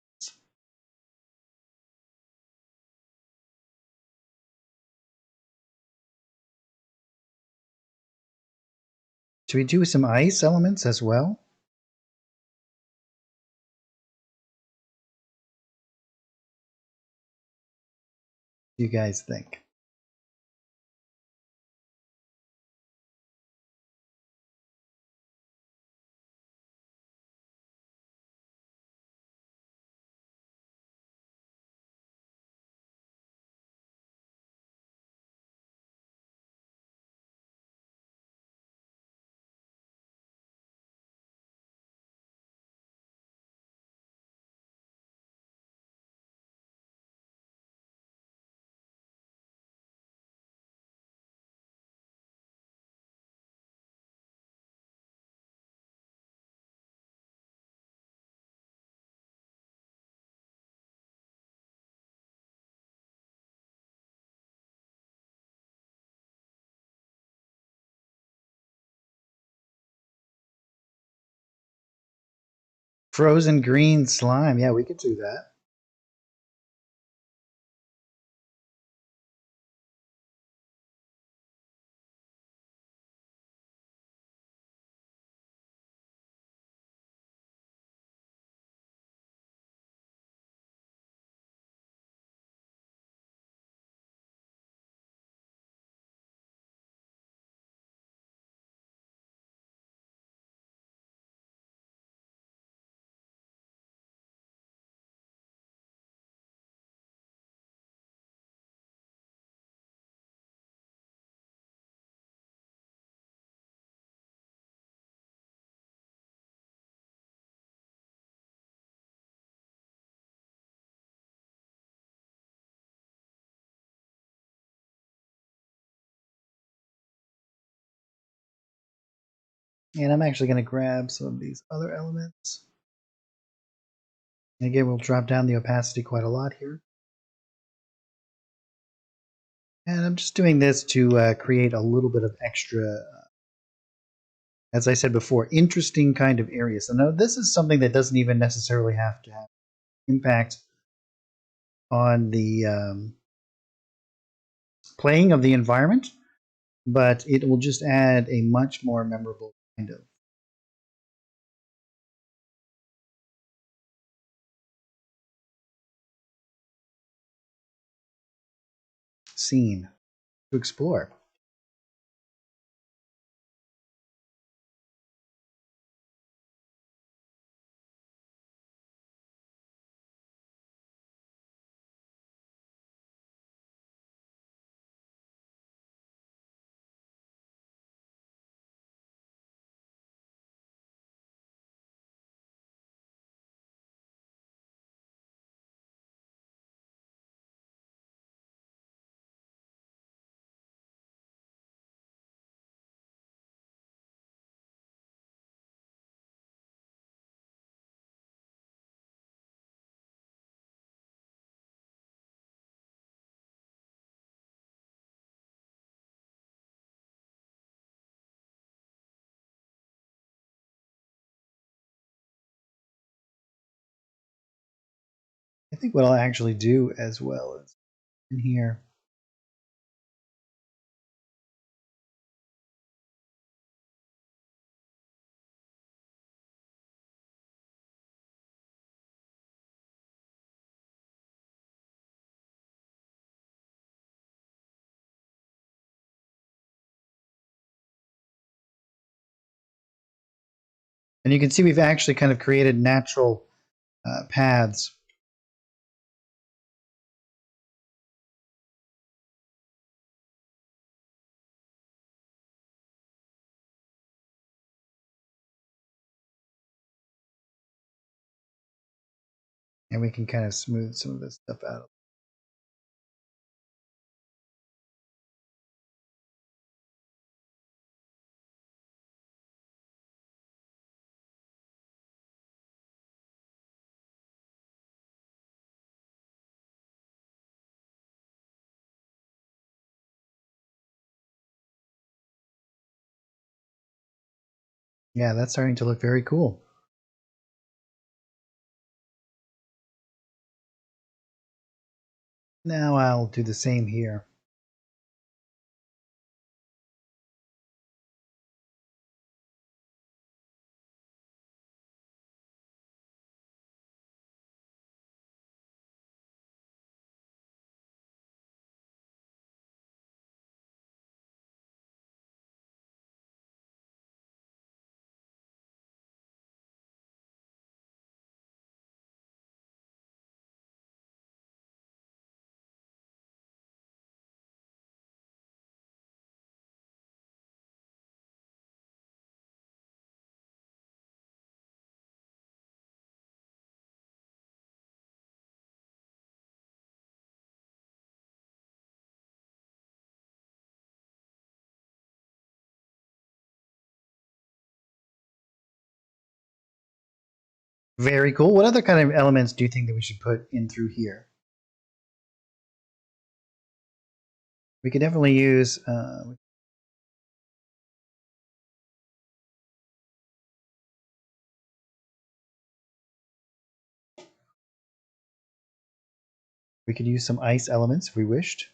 Should we do some ice elements as well? What do you guys think? Frozen green slime. Yeah, we could do that. And I'm actually going to grab some of these other elements. And again, we'll drop down the opacity quite a lot here. And I'm just doing this to create a little bit of extra, as I said before, interesting kind of areas. So now this is something that doesn't even necessarily have to have impact on the playing of the environment, but it will just add a much more memorable kind of scene to explore. I think what I'll actually do as well is in here. And you can see we've actually kind of created natural paths. And we can kind of smooth some of this stuff out. Yeah, that's starting to look very cool. Now I'll do the same here. Very cool. What other kind of elements do you think that we should put in through here? We could definitely use we could use some ice elements if we wished.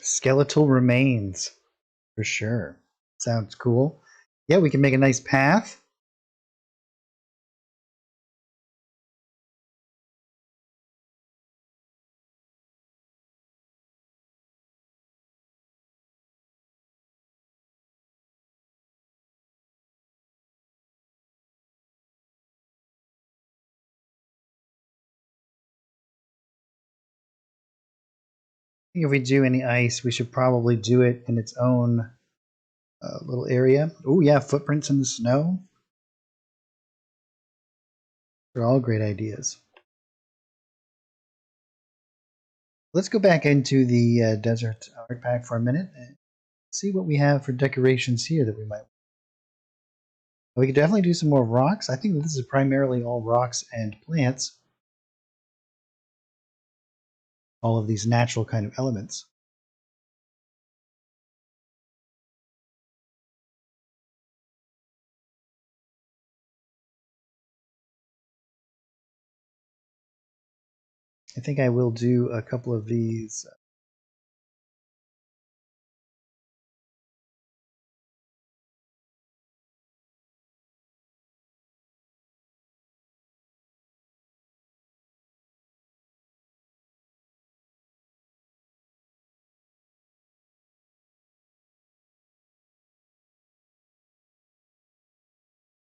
Skeletal remains, for sure. Sounds cool. Yeah, we can make a nice path. If we do any ice, we should probably do it in its own little area. Oh yeah, footprints in the snow. They're all great ideas. Let's go back into the desert art pack for a minute and see what we have for decorations here that we might. We could definitely do some more rocks. I think this is primarily all rocks and plants. All of these natural kind of elements. I think I will do a couple of these.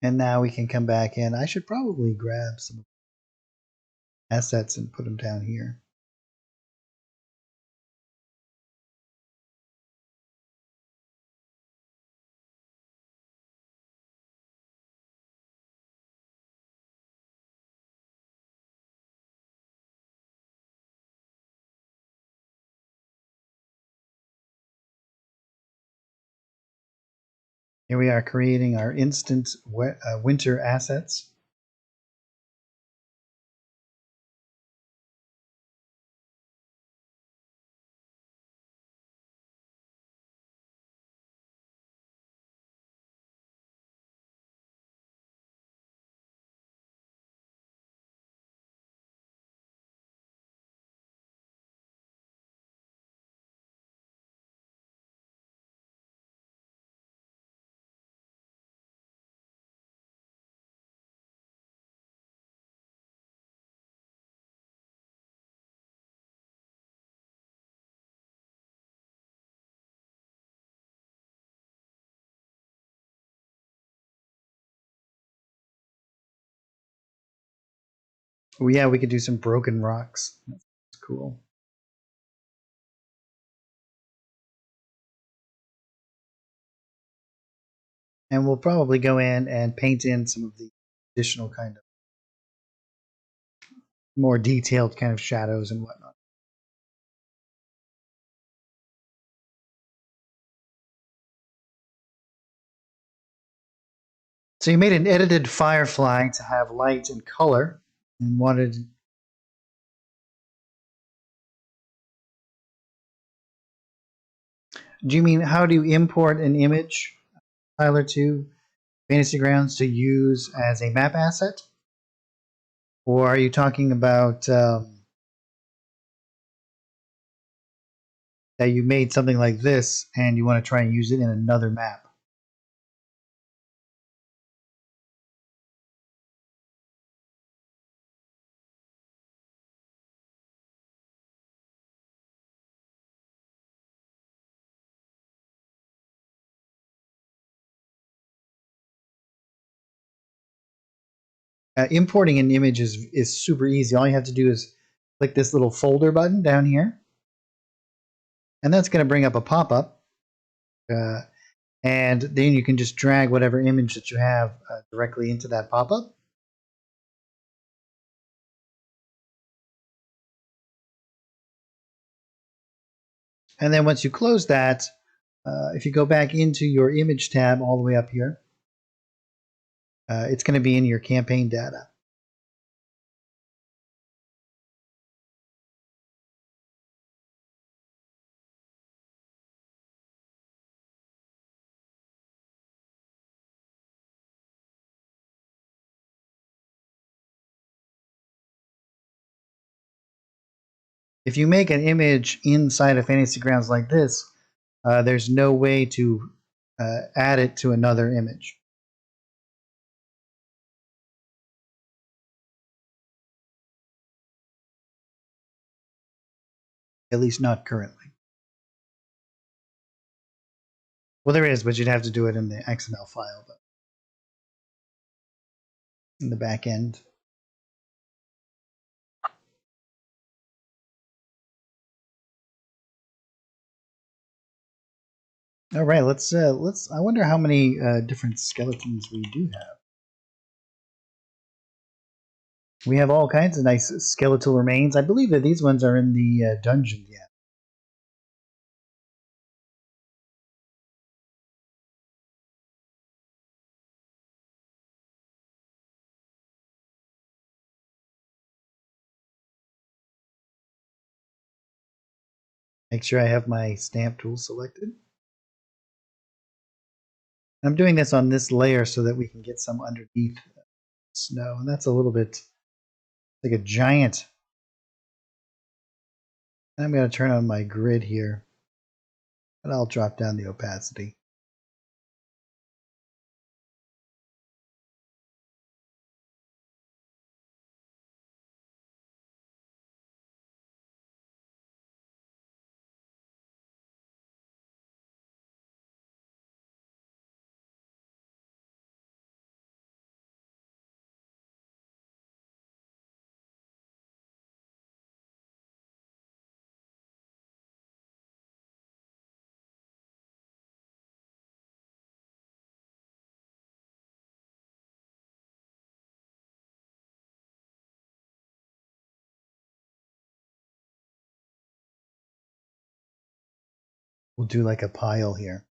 And now we can come back in. I should probably grab some assets and put them down here. Here we are creating our instant winter assets. Oh yeah, we could do some broken rocks. That's cool. And we'll probably go in and paint in some of the additional kind of more detailed kind of shadows and whatnot. So you made an edited firefly to have light and color and wanted. Do you mean how do you import an image, Tyler, to Fantasy Grounds to use as a map asset? Or are you talking about that you made something like this and you want to try and use it in another map? Importing an image is super easy. All you have to do is click this little folder button down here, and that's going to bring up a pop-up. And then you can just drag whatever image that you have directly into that pop-up. And then once you close that, if you go back into your image tab all the way up here, it's going to be in your campaign data. If you make an image inside of Fantasy Grounds like this, there's no way to add it to another image. At least not currently. Well, there is, but you'd have to do it in the XML file, though, in the back end. All right, let's. I wonder how many different skeletons we do have. We have all kinds of nice skeletal remains. I believe that these ones are in the dungeon yet. Make sure I have my stamp tool selected. I'm doing this on this layer so that we can get some underneath snow, and that's a little bit like a giant. I'm going to turn on my grid here, and I'll drop down the opacity. We'll do like a pile here.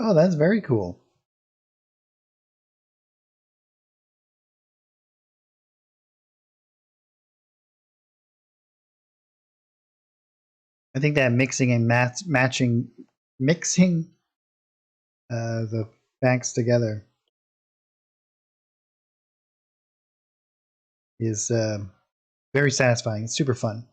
Oh, that's very cool. I think that mixing and mixing the banks together is very satisfying. It's super fun.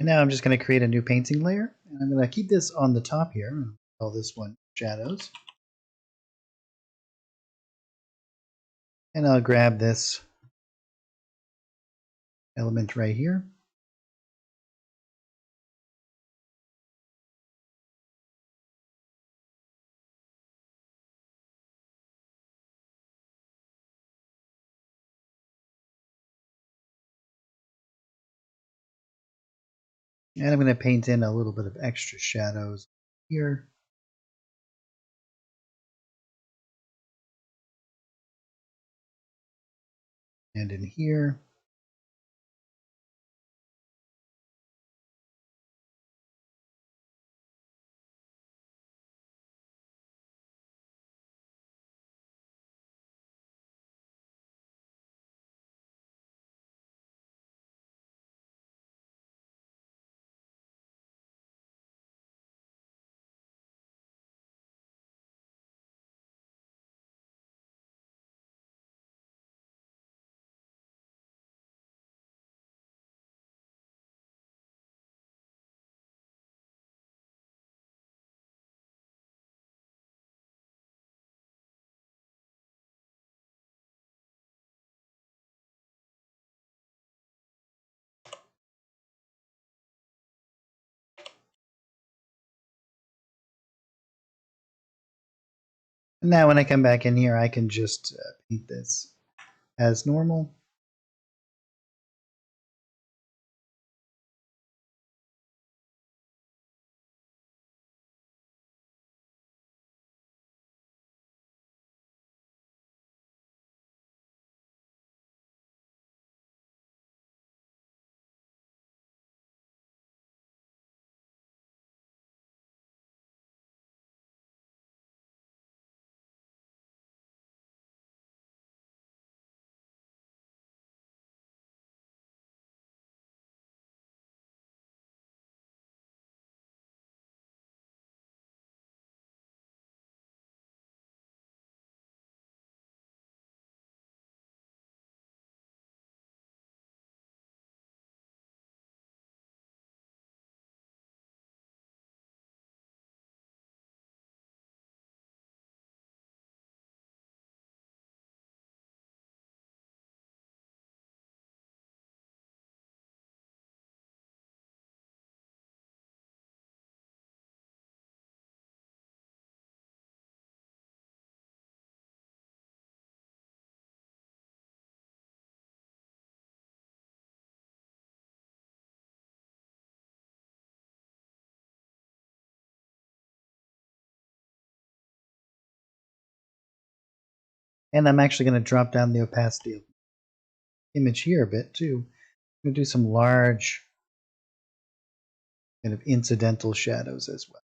And now I'm just going to create a new painting layer. And I'm going to keep this on the top here. And call this one shadows. And I'll grab this element right here. And I'm going to paint in a little bit of extra shadows here. And in here. And now when I come back in here, I can just paint this as normal. And I'm actually going to drop down the opacity of the image here a bit too. I'm going to do some large kind of incidental shadows as well.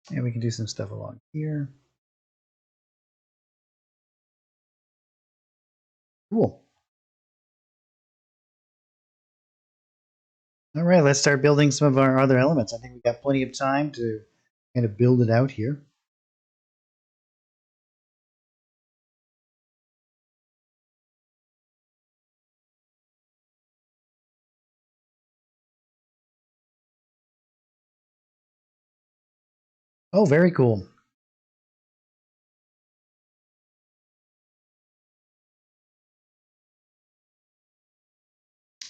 And we can do some stuff along here. Cool. All right, let's start building some of our other elements. I think we've got plenty of time to kind of build it out here. Oh, very cool.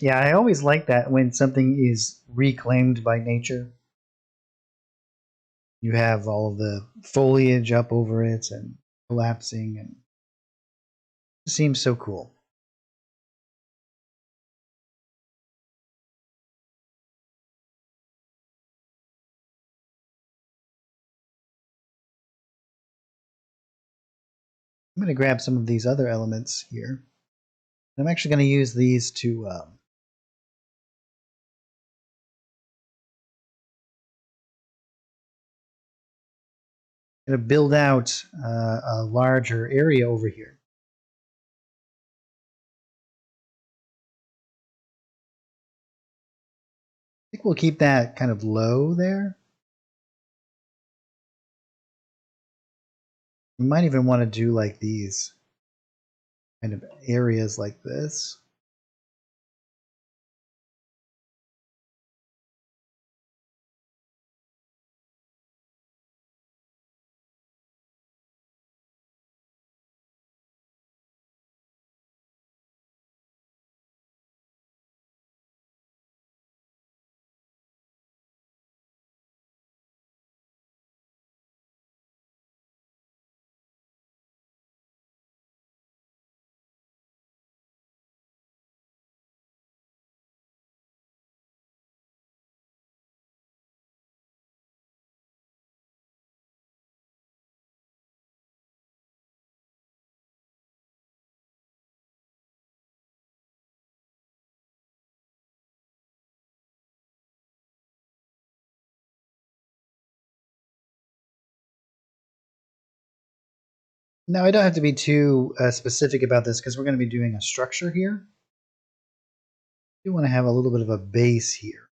Yeah, I always like that when something is reclaimed by nature. You have all of the foliage up over it and collapsing, and it seems so cool. I'm going to grab some of these other elements here. I'm actually going to use these to build out a larger area over here. I think we'll keep that kind of low there. We might even want to do like these kind of areas like this. Now, I don't have to be too specific about this because we're going to be doing a structure here. You want to have a little bit of a base here.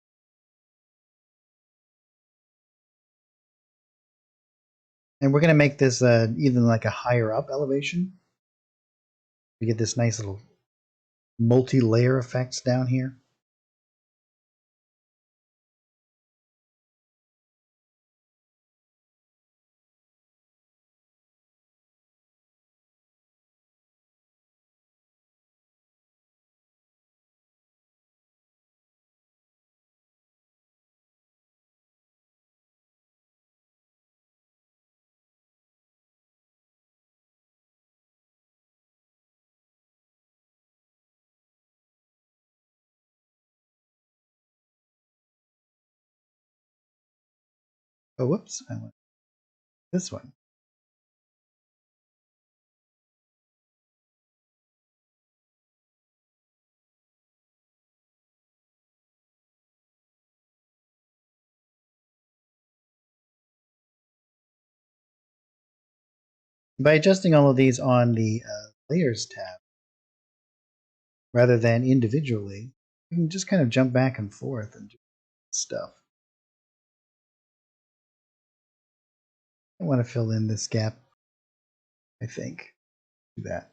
And we're going to make this even like a higher up elevation. We get this nice little multi-layer effects down here. Oh, whoops, I went this one. By adjusting all of these on the layers tab, rather than individually, you can just kind of jump back and forth and do stuff. I want to fill in this gap, I think. Do that.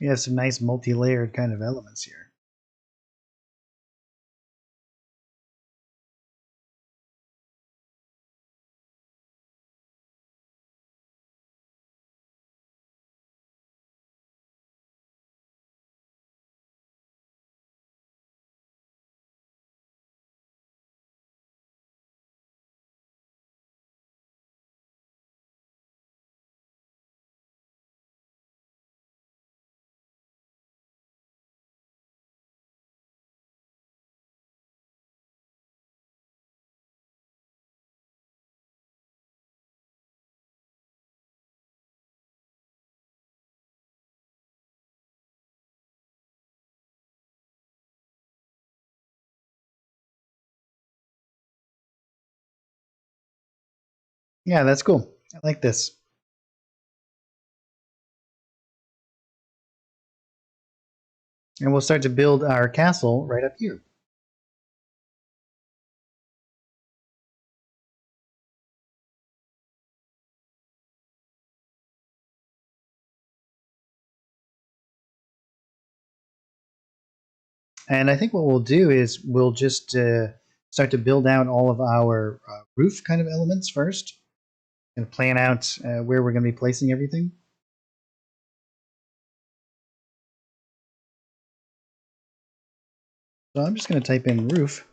You have some nice multi-layered kind of elements here. Yeah, that's cool. I like this. And we'll start to build our castle right up here. And I think what we'll do is we'll just start to build out all of our roof kind of elements first and plan out where we're going to be placing everything. So I'm just going to type in roof.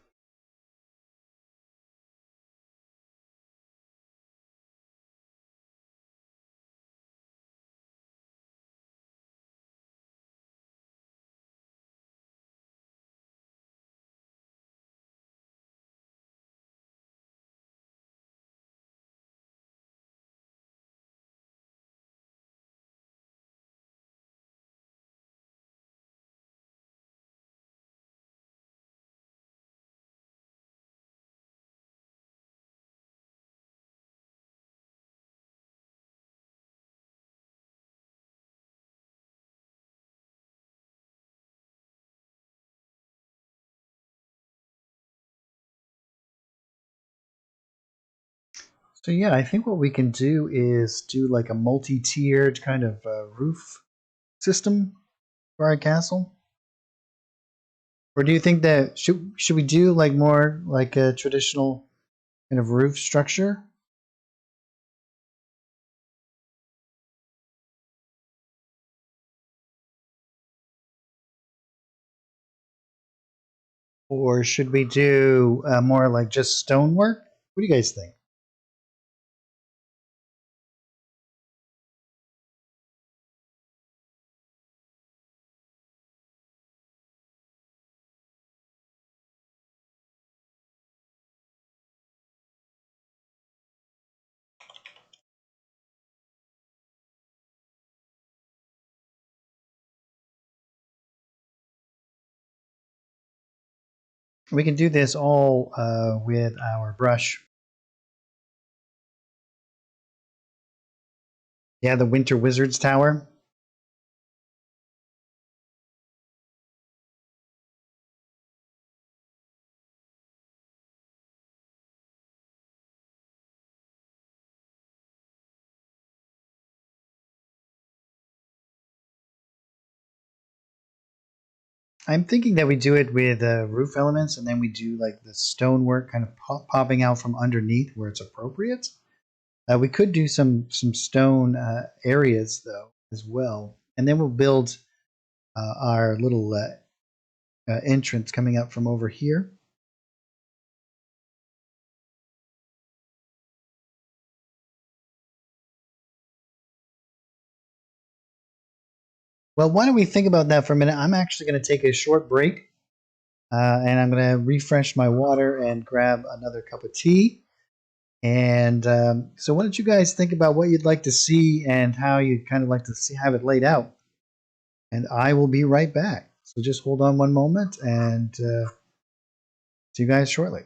So yeah, I think what we can do is do like a multi-tiered kind of roof system for our castle. Or do you think that should we do like more like a traditional kind of roof structure? Or should we do more like just stonework? What do you guys think? We can do this all with our brush. Yeah, the Winter Wizard's Tower. I'm thinking that we do it with roof elements, and then we do like the stonework kind of popping out from underneath where it's appropriate. We could do some stone areas though as well, and then we'll build our little entrance coming up from over here. Well, why don't we think about that for a minute? I'm actually going to take a short break, and I'm going to refresh my water and grab another cup of tea. And so, why don't you guys think about what you'd like to see and how you'd kind of like to see have it laid out? And I will be right back. So just hold on one moment and see you guys shortly.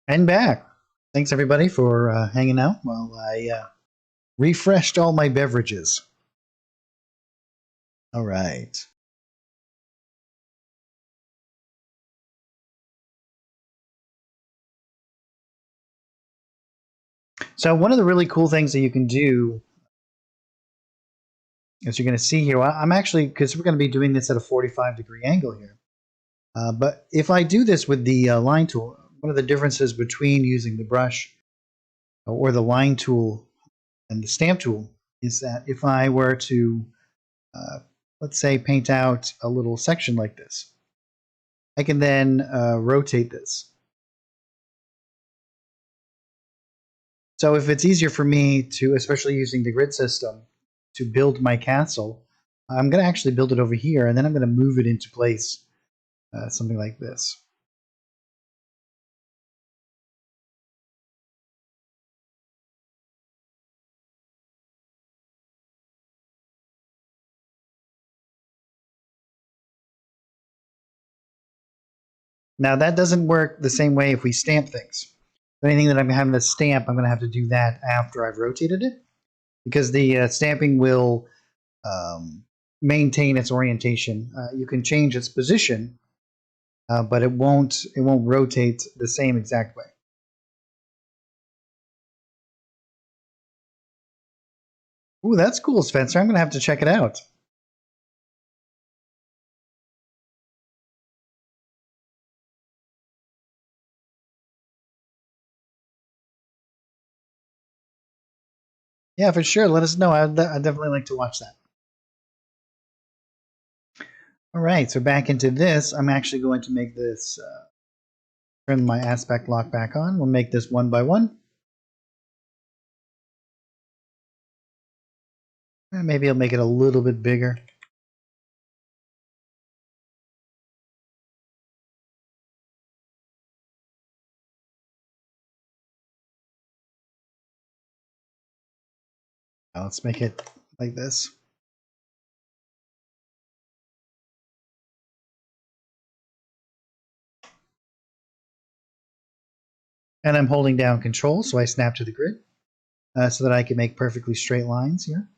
And back. Thanks everybody for hanging out while I refreshed all my beverages. All right. So one of the really cool things that you can do, as you're going to see here, I'm actually, because we're going to be doing this at a 45-degree angle here. But if I do this with the line tool, one of the differences between using the brush or the line tool and the stamp tool is that if I were to, let's say, paint out a little section like this, I can then rotate this. So if it's easier for me to, especially using the grid system, to build my castle, I'm going to actually build it over here, and then I'm going to move it into place, something like this. Now that doesn't work the same way if we stamp things. Anything that I'm having to stamp, I'm going to have to do that after I've rotated it, because the stamping will maintain its orientation. You can change its position, but it won't rotate the same exact way. Ooh, that's cool, Spencer. I'm going to have to check it out. Yeah, for sure. Let us know. I'd definitely like to watch that. All right, so back into this, I'm actually going to make this, turn my aspect lock back on. We'll make this one by one. And maybe I'll make it a little bit bigger. Now let's make it like this. And I'm holding down Control, so I snap to the grid, so that I can make perfectly straight lines here.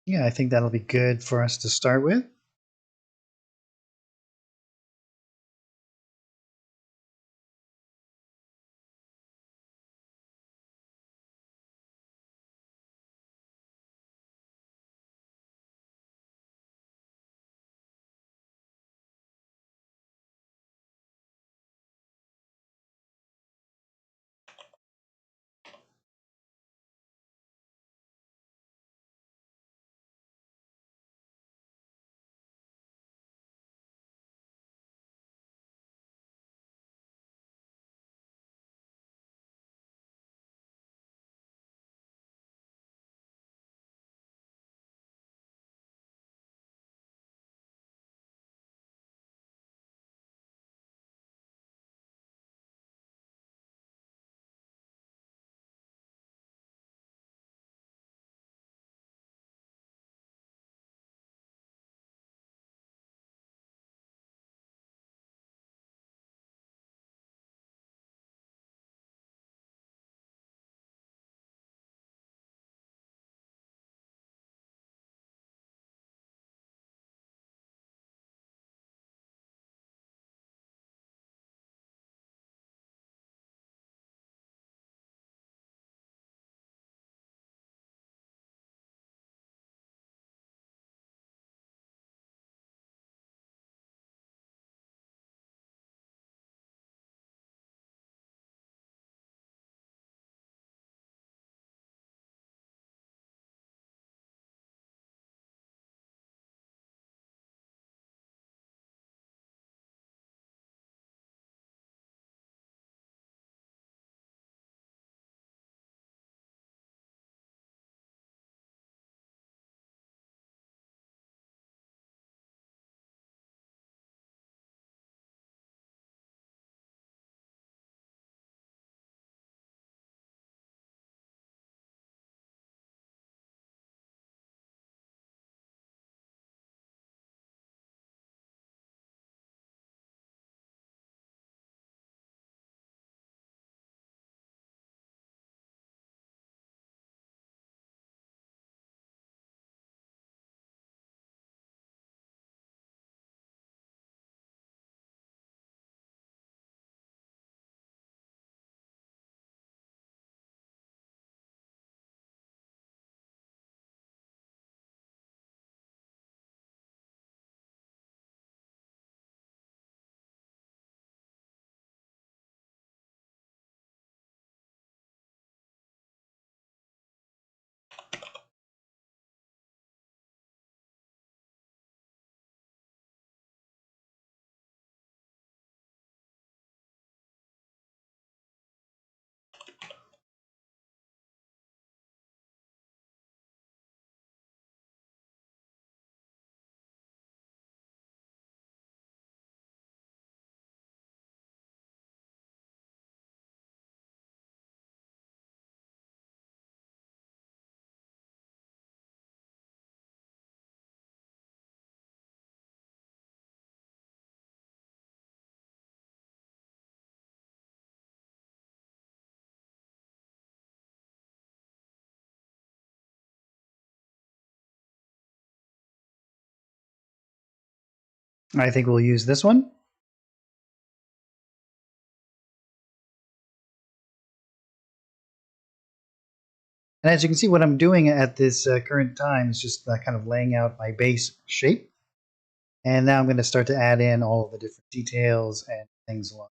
Yeah, I think that'll be good for us to start with. I think we'll use this one. And as you can see, what I'm doing at this current time is just kind of laying out my base shape. And now I'm going to start to add in all of the different details and things along.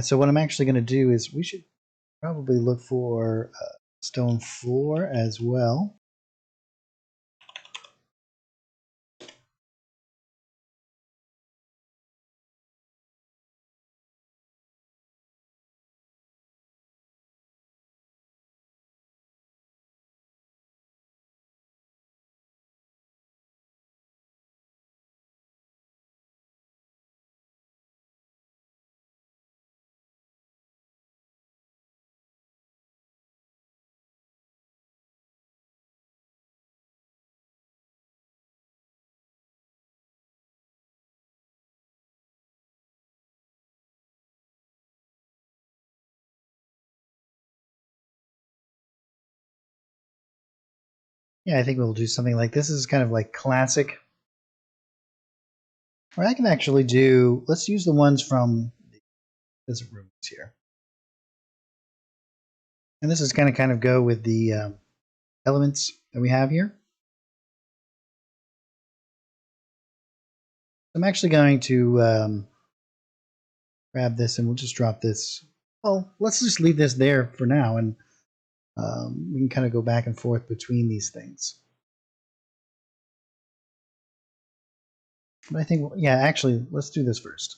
So what I'm actually going to do is we should probably look for stone floor as well. Yeah, I think we'll do something like this. This is kind of like classic. Or I can actually do, let's use the ones from this rooms here. And this is going to kind of go with the elements that we have here. I'm actually going to grab this and we'll just drop this. Well, let's just leave this there for now, and we can kind of go back and forth between these things. But I think, yeah, actually, let's do this first.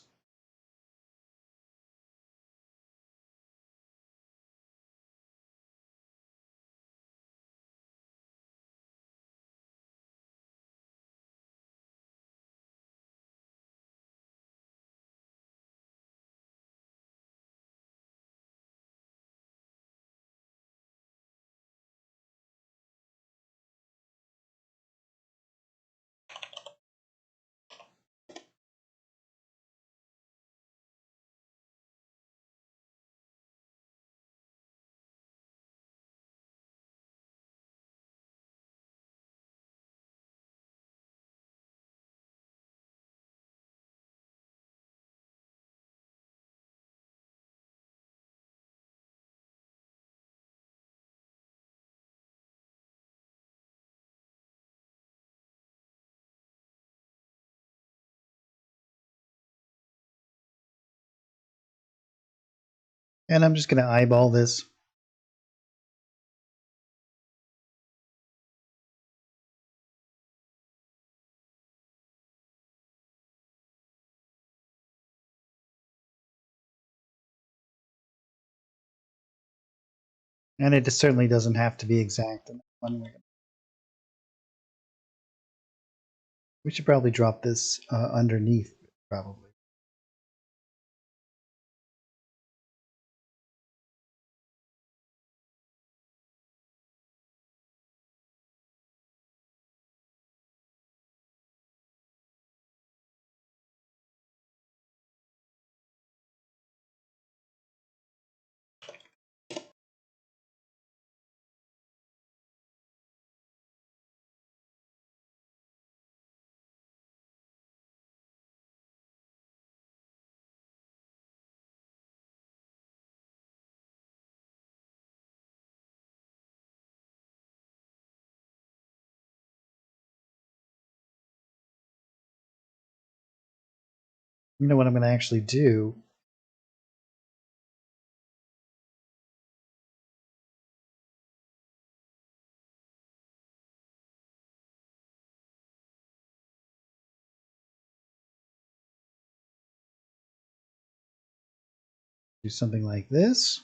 And I'm just going to eyeball this. And it just certainly doesn't have to be exact. We should probably drop this underneath, probably. You know what I'm going to actually do? Do something like this.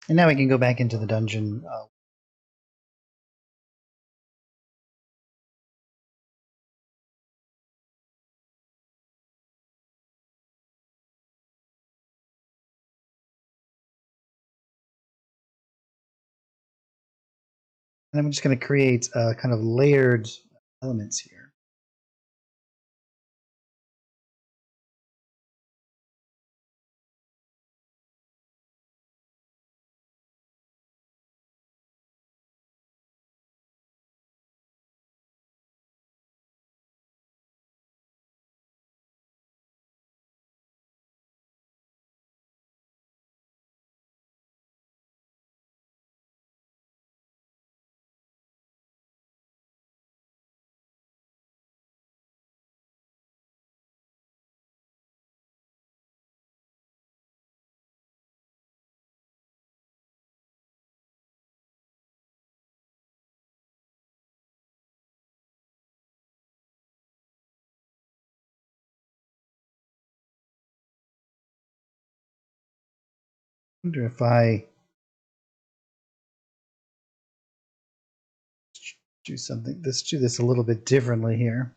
And now we can go back into the dungeon. And I'm just going to create kind of layered elements here. I wonder if I do something. Let's do this a little bit differently here.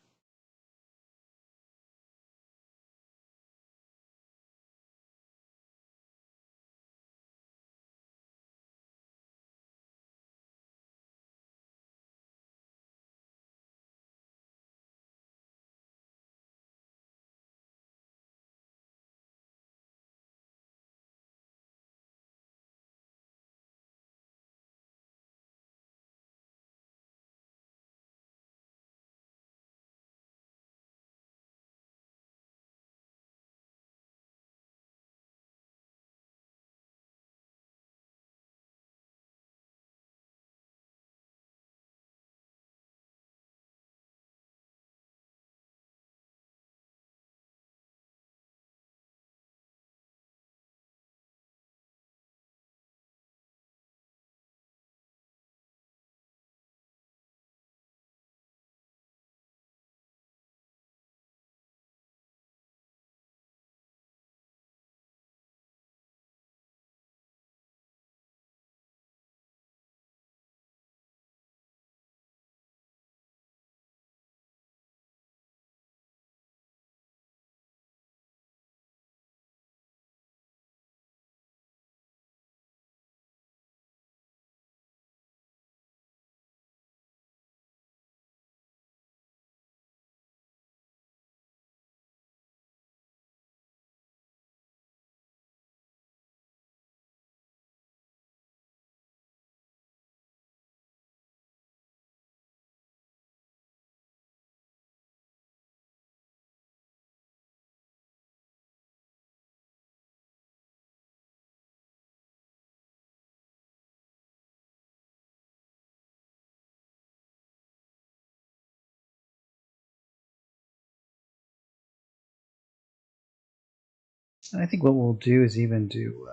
And I think what we'll do is even do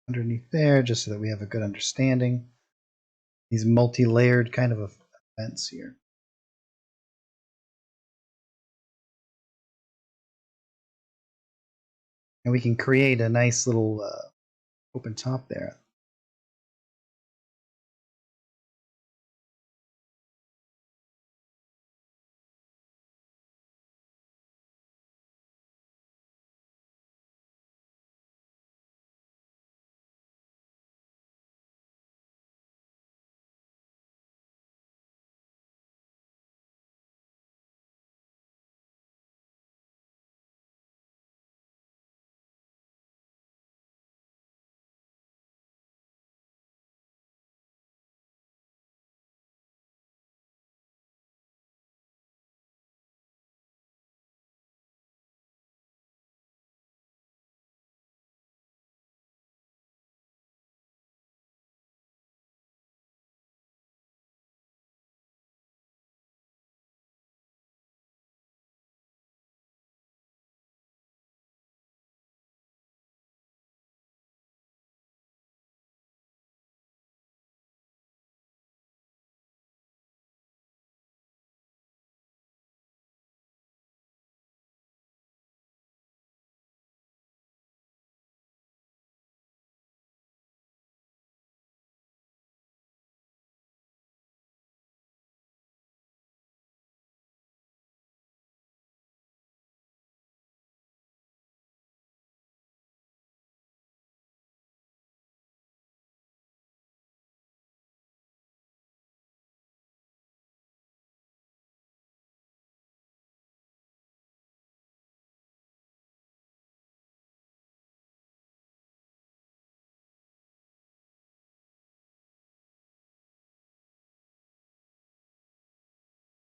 underneath there, just so that we have a good understanding. These multi-layered kind of events here. And we can create a nice little open top there.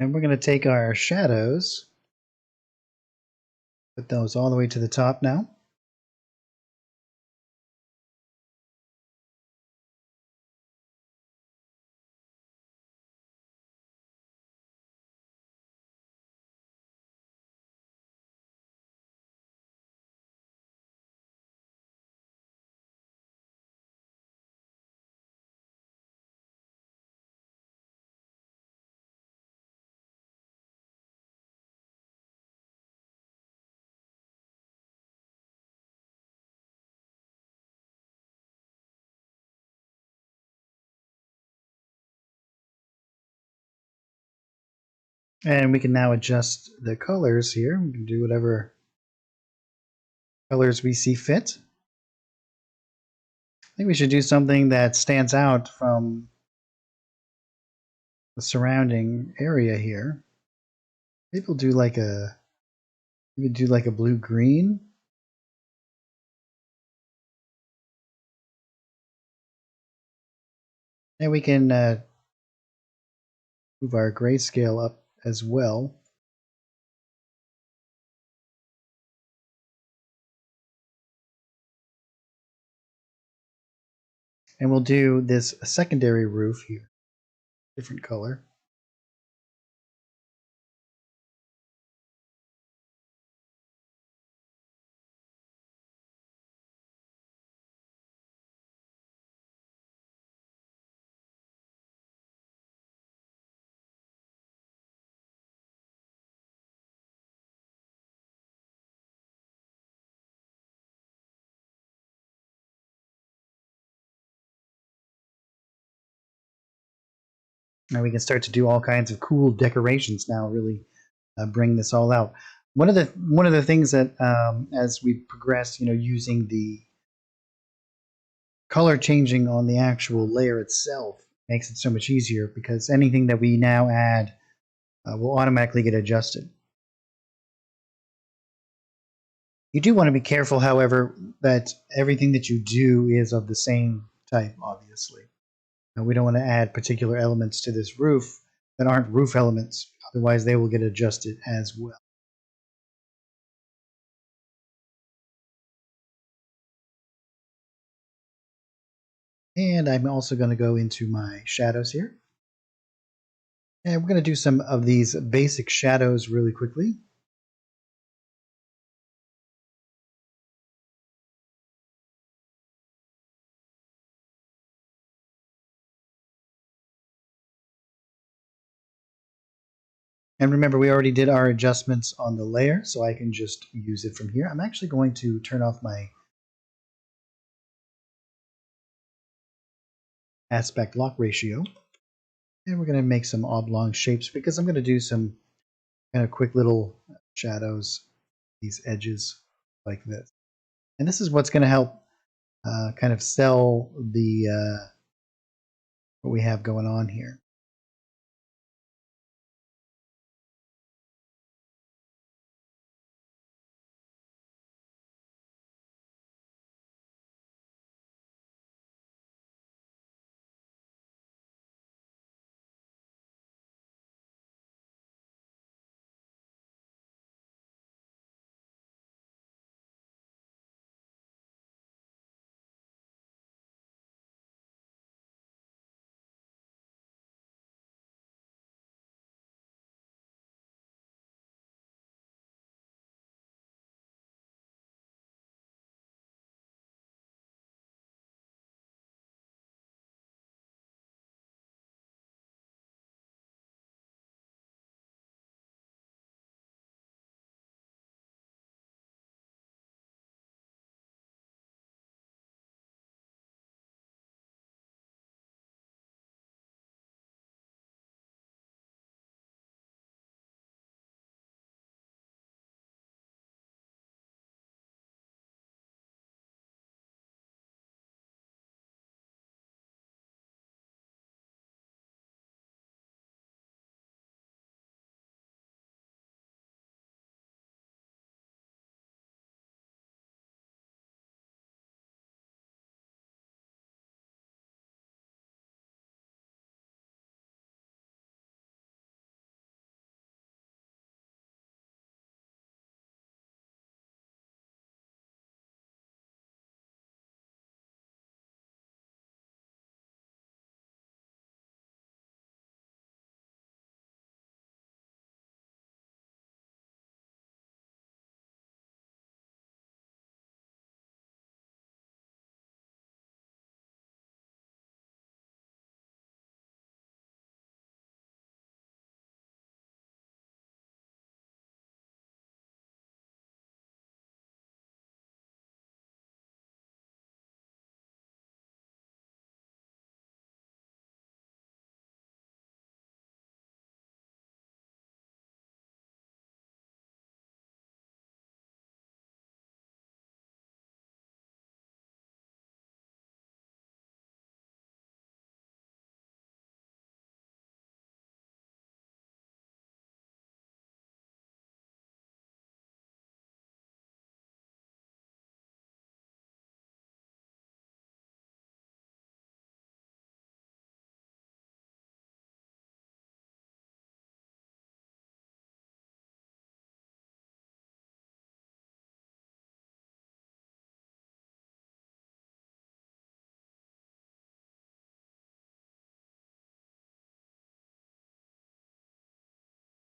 And we're going to take our shadows, put those all the way to the top now. And we can now adjust the colors here. We can do whatever colors we see fit. I think we should do something that stands out from the surrounding area here. Maybe we'll do like a blue green. And we can move our grayscale up as well. And we'll do this secondary roof here, different color. And we can start to do all kinds of cool decorations now, really bring this all out. One of the things that as we progress, using the color changing on the actual layer itself makes it so much easier, because anything that we now add will automatically get adjusted. You do want to be careful, however, that everything that you do is of the same type, obviously. Now, we don't want to add particular elements to this roof that aren't roof elements, otherwise they will get adjusted as well. And I'm also going to go into my shadows here. And we're going to do some of these basic shadows really quickly. And remember, we already did our adjustments on the layer, so I can just use it from here. I'm actually going to turn off my aspect lock ratio. And we're going to make some oblong shapes, because I'm going to do some kind of quick little shadows, these edges like this. And this is what's going to help kind of sell the what we have going on here.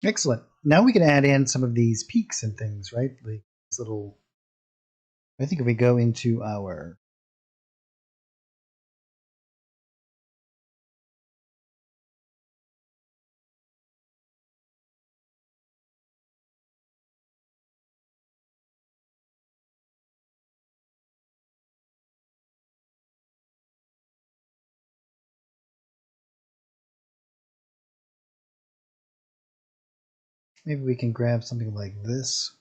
Excellent. Now we can add in some of these peaks and things, right? Like these little. I think if we go into our maybe we can grab something like this.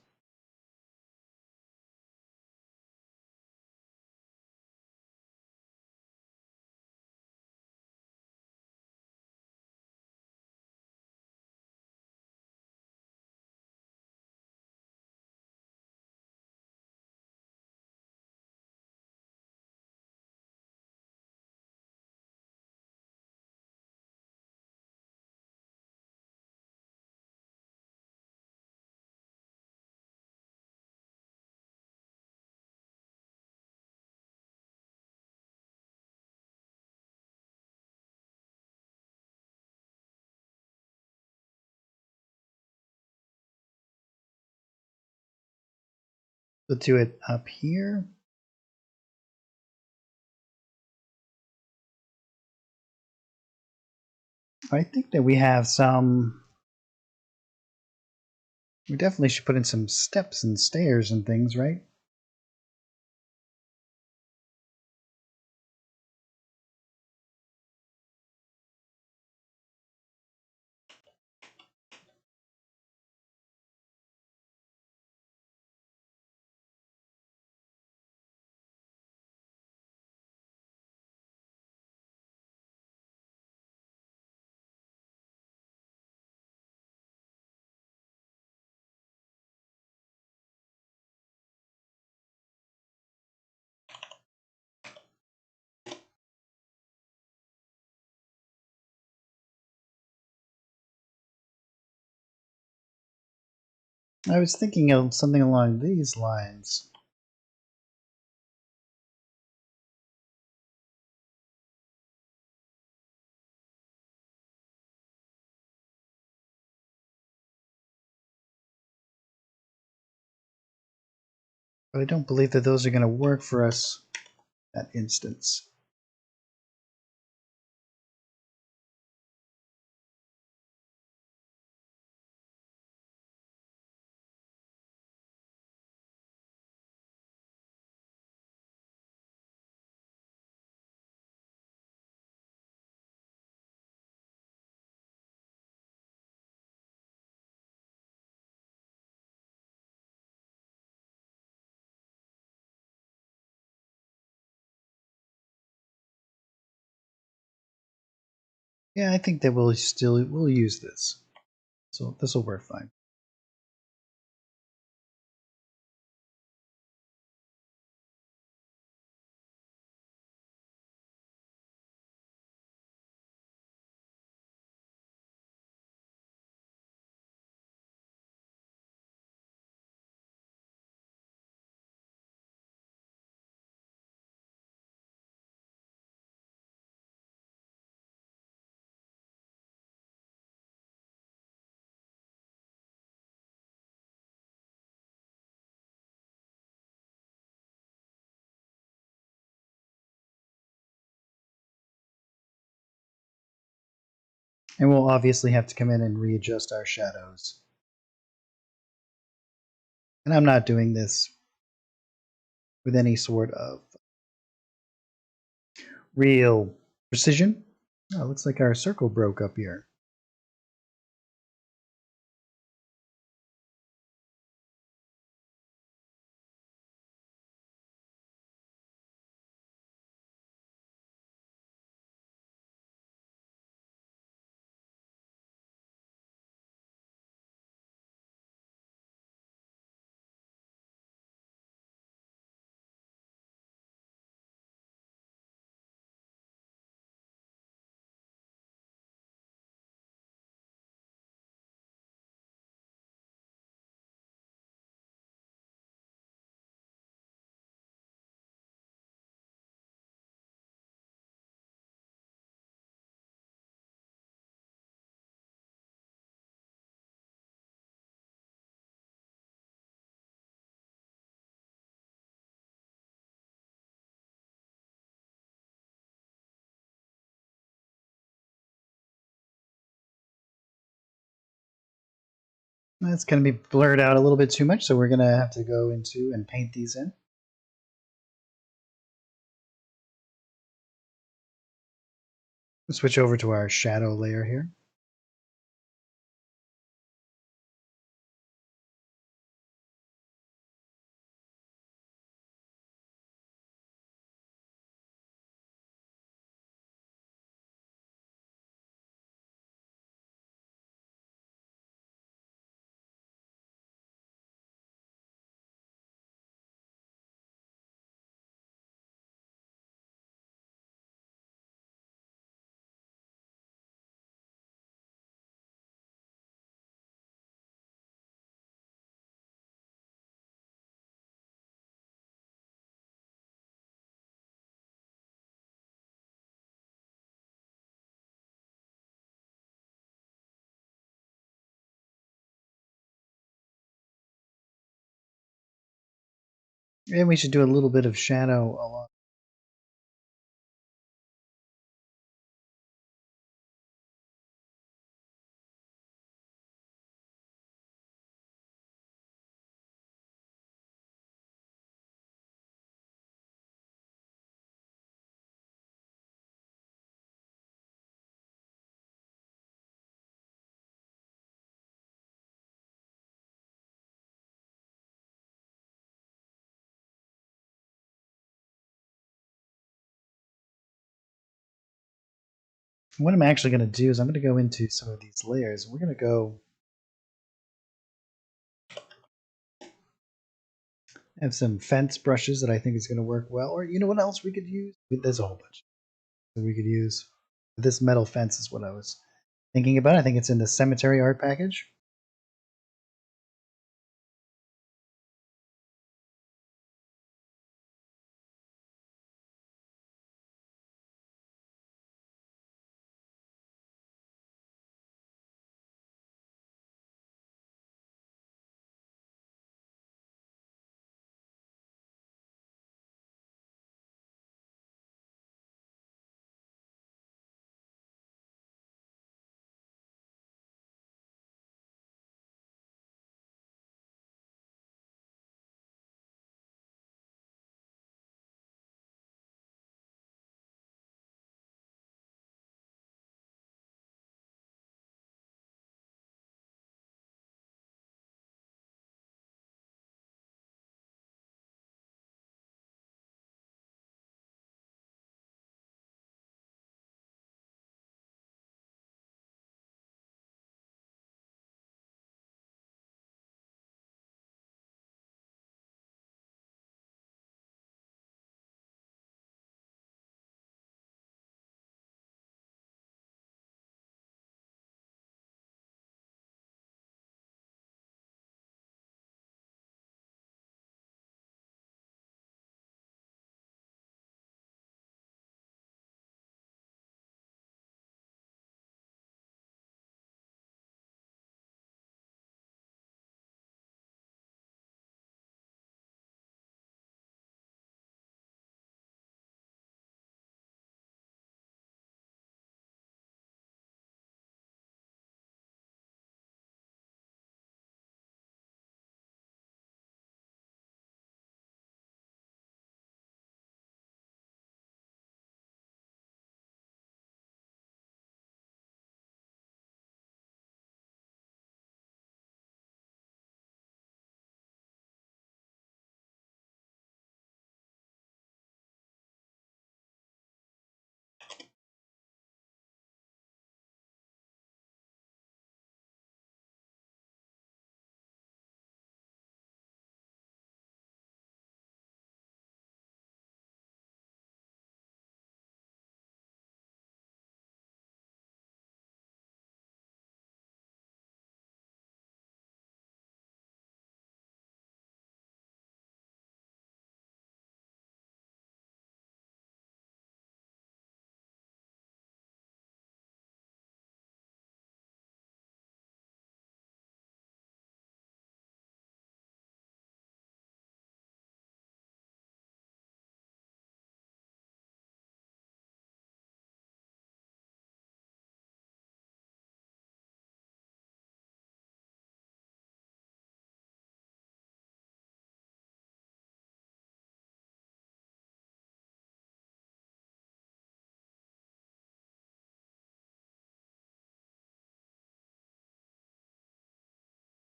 We'll do it up here. I think that we have some. We definitely should put in some steps and stairs and things, right? I was thinking of something along these lines. But I don't believe that those are going to work for us at instance. Yeah, I think that we'll use this. So this will work fine. And we'll obviously have to come in and readjust our shadows. And I'm not doing this with any sort of real precision. Oh, looks like our circle broke up here. That's going to be blurred out a little bit too much, so we're going to have to go into and paint these in. Switch over to our shadow layer here. And we should do a little bit of shadow along. What I'm actually going to do is I'm going to go into some of these layers. We're going to go have some fence brushes that I think is going to work well. Or you know what else we could use? There's a whole bunch that we could use. This metal fence is what I was thinking about. I think it's in the cemetery art package.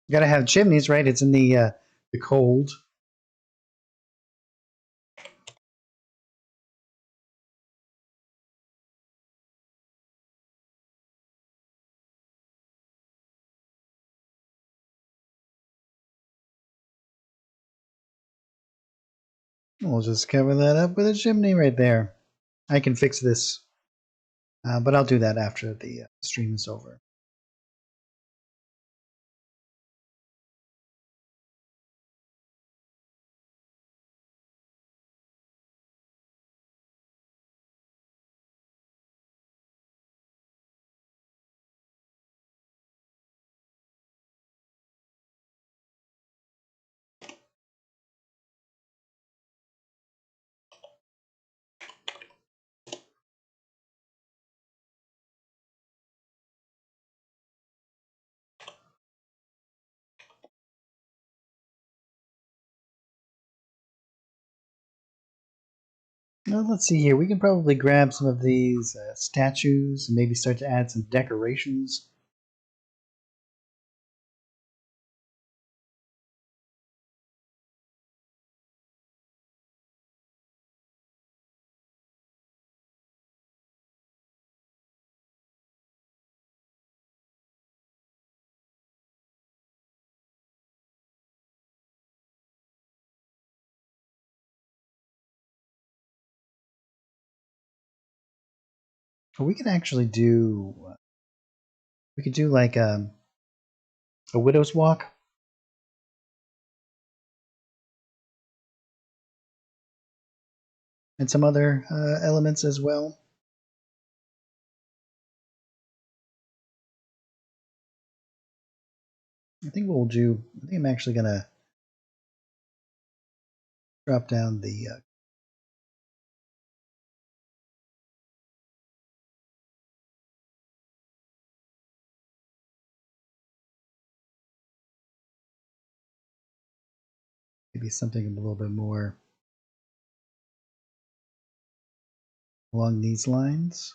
You gotta have chimneys, right? It's in the cold. We'll just cover that up with a chimney right there. I can fix this, but I'll do that after the stream is over. Now, let's see here. We can probably grab some of these statues and maybe start to add some decorations. But we could actually do. We could do like a widow's walk. And some other elements as well. I think what we'll do. I think I'm actually gonna drop down the. Maybe something a little bit more along these lines.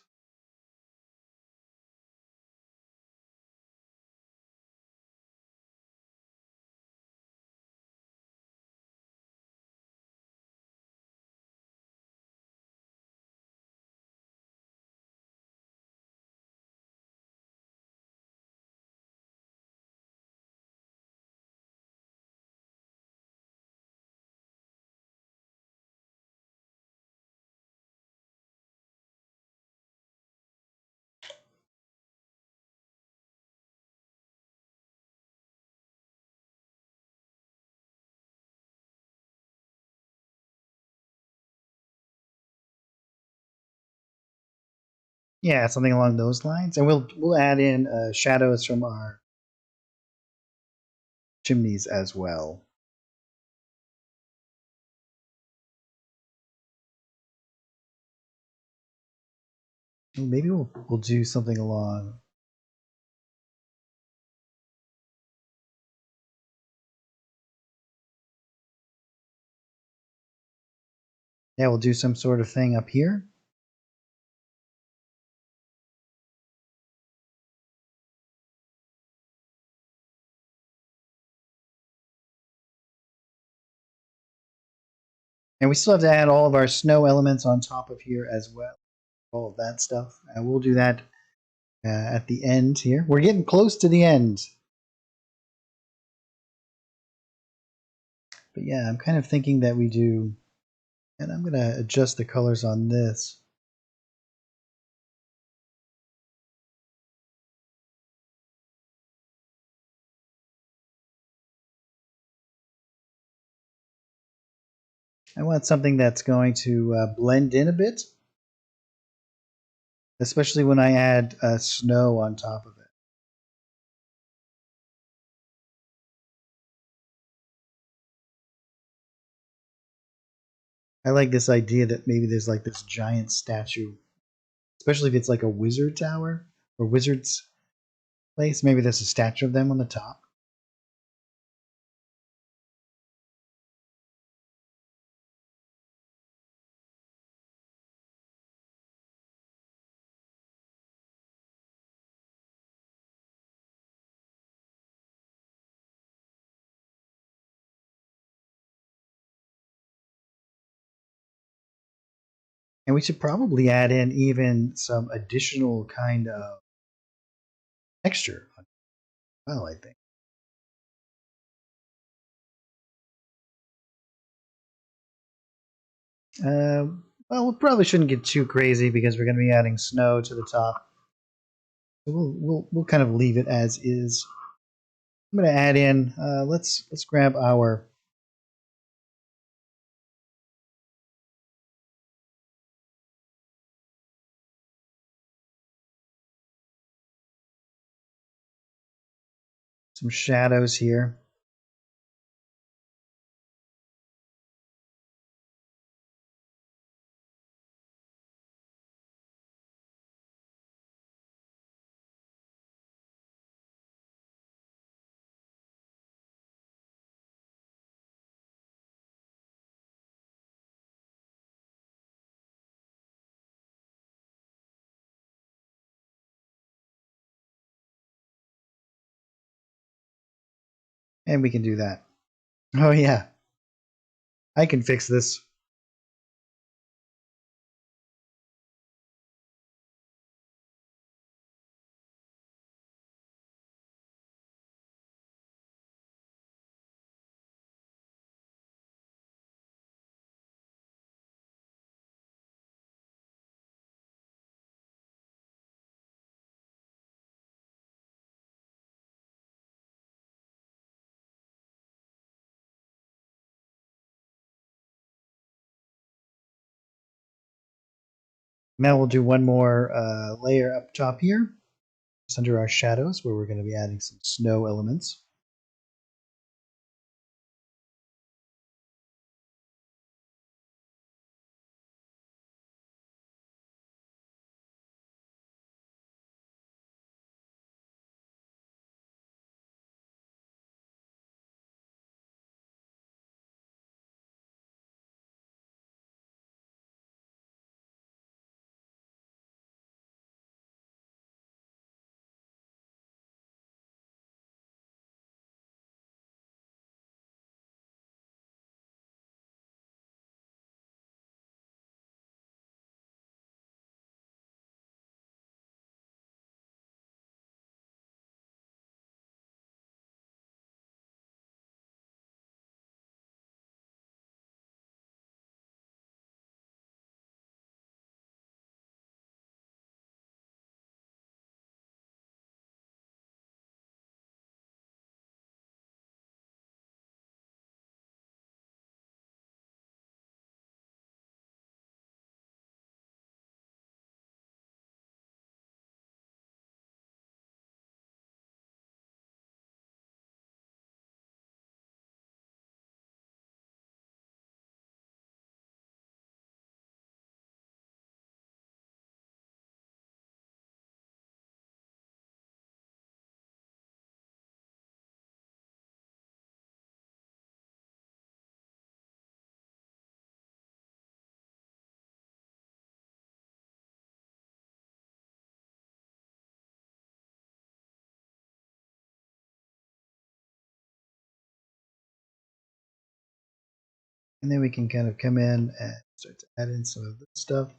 Yeah, something along those lines, and we'll add in shadows from our chimneys as well. Maybe we'll do something along. Yeah, we'll do some sort of thing up here. And we still have to add all of our snow elements on top of here as well. All of that stuff. And we'll do that at the end here. We're getting close to the end. But yeah, I'm kind of thinking that we do, and I'm going to adjust the colors on this. I want something that's going to blend in a bit, especially when I add snow on top of it. I like this idea that maybe there's like this giant statue, especially if it's like a wizard tower or wizard's place. Maybe there's a statue of them on the top. And we should probably add in even some additional kind of texture as well, I think. Well, we probably shouldn't get too crazy because we're going to be adding snow to the top. So we'll kind of leave it as is. I'm going to add in. Let's grab our some shadows here. And we can do that. Oh yeah, I can fix this. Now we'll do one more layer up top here, just under our shadows, where we're going to be adding some snow elements. And then we can kind of come in and start to add in some of this stuff.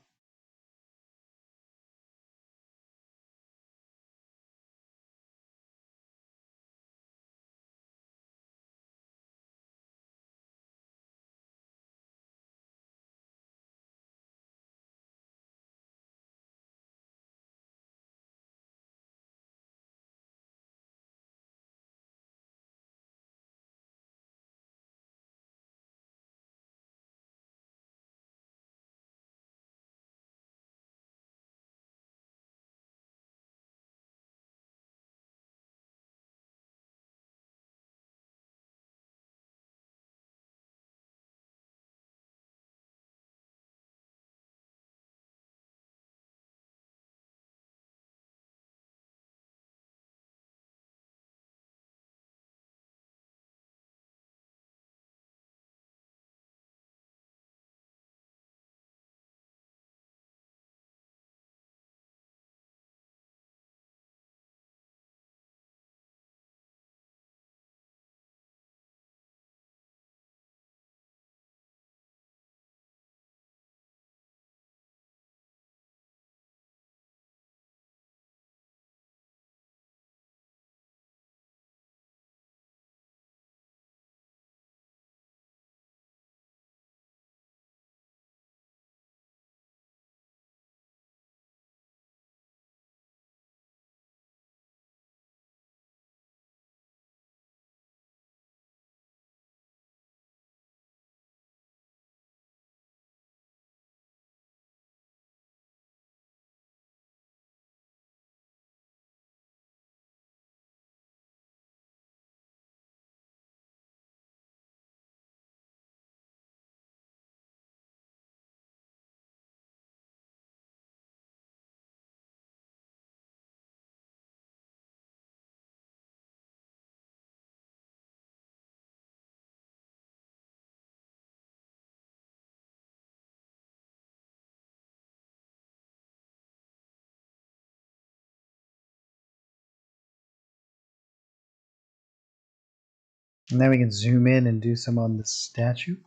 And then we can zoom in and do some on the statue.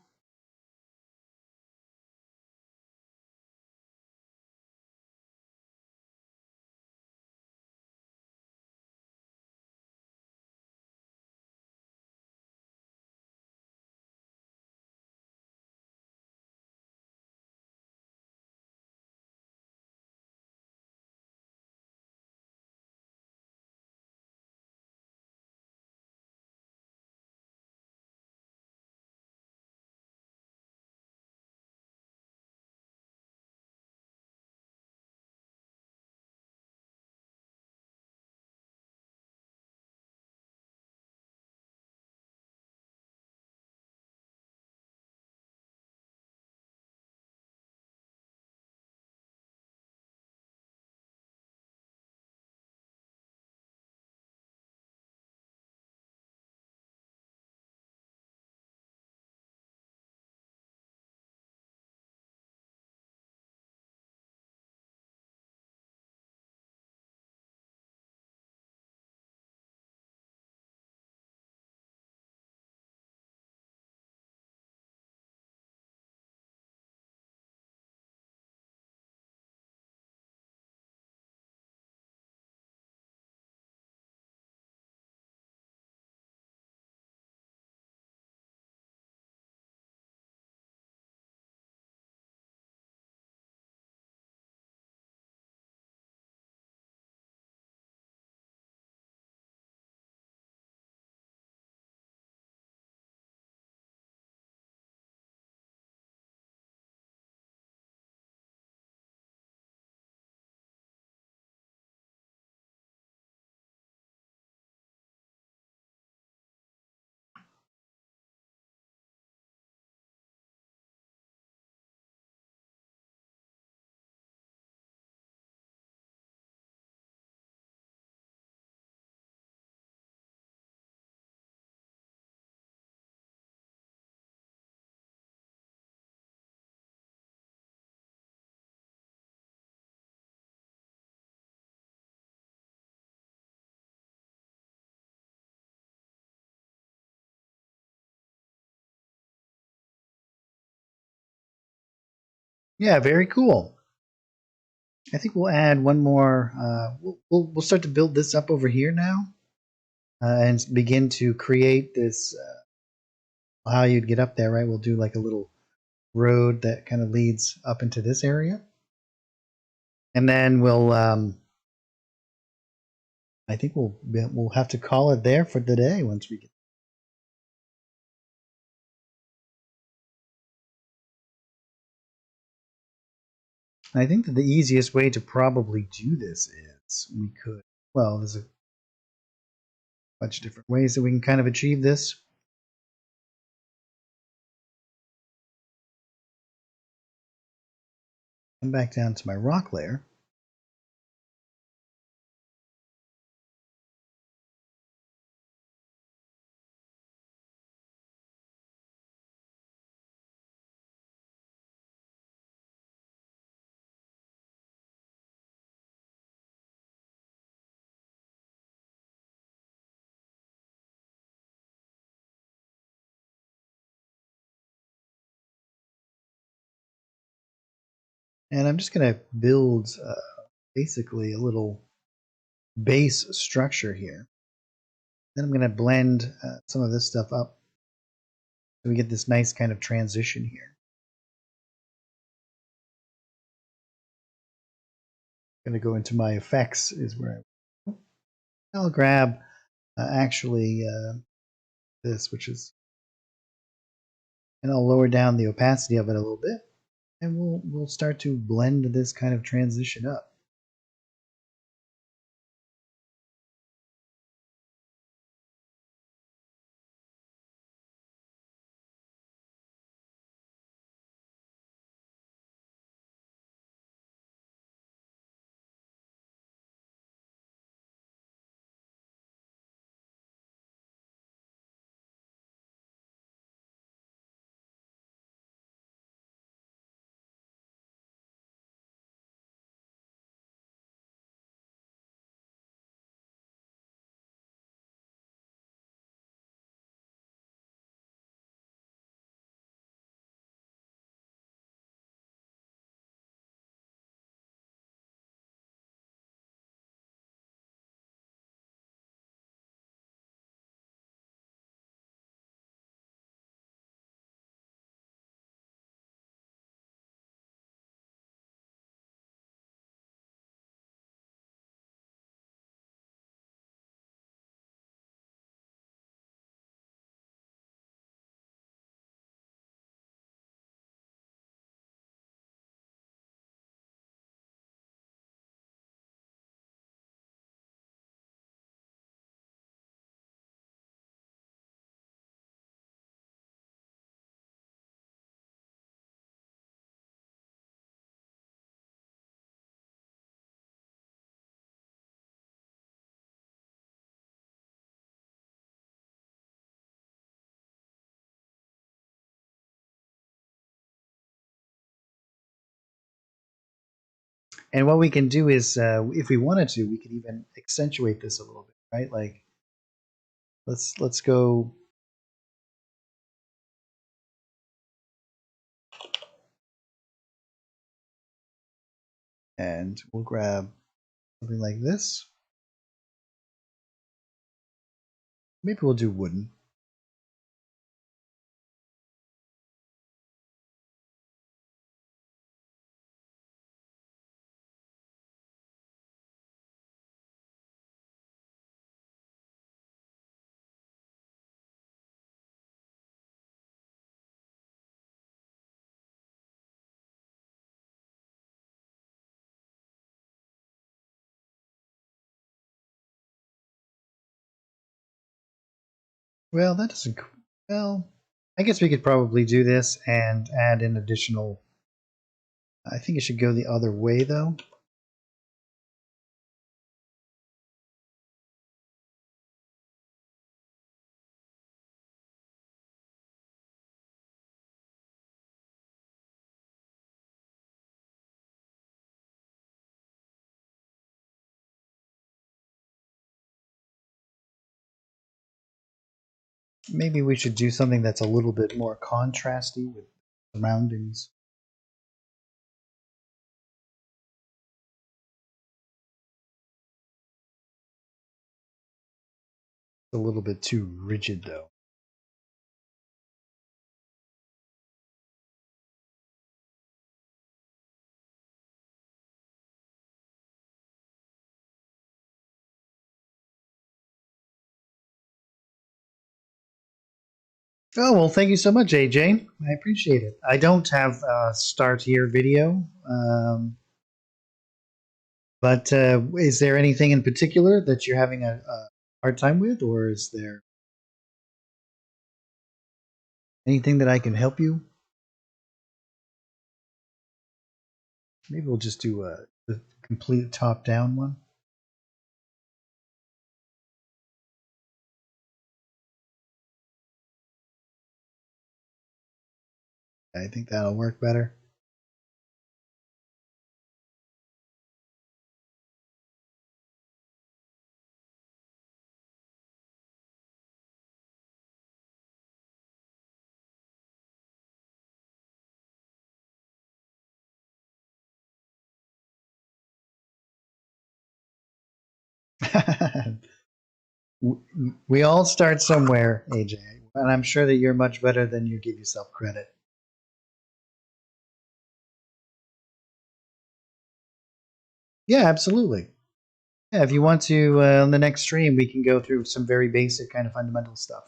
Yeah, very cool. I think we'll add one more. We'll start to build this up over here now, and begin to create this. How you'd get up there, right? We'll do like a little road that kind of leads up into this area, and then we'll. I think we'll have to call it there for the day once we get. I think that the easiest way to probably do this is we could. Well, there's a bunch of different ways that we can kind of achieve this. Come back down to my rock layer. And I'm just going to build basically a little base structure here. Then I'm going to blend some of this stuff up so we get this nice kind of transition here. I'm going to go into my effects is where I'll grab actually this, which is, and I'll lower down the opacity of it a little bit, and we'll start to blend this kind of transition up. And what we can do is, if we wanted to, we could even accentuate this a little bit, right? Like, let's go. And we'll grab something like this. Maybe we'll do wooden. Well, that doesn't. Well, I guess we could probably do this and add an additional. I think it should go the other way, though. Maybe we should do something that's a little bit more contrasty with surroundings. It's a little bit too rigid, though. Oh, well, thank you so much, AJ. I appreciate it. I don't have a start here video, but is there anything in particular that you're having a hard time with, or is there anything that I can help you? Maybe we'll just do the complete top-down one. I think that'll work better. We all start somewhere, AJ, and I'm sure that you're much better than you give yourself credit. Yeah, absolutely. Yeah, if you want to, on the next stream, we can go through some very basic kind of fundamental stuff.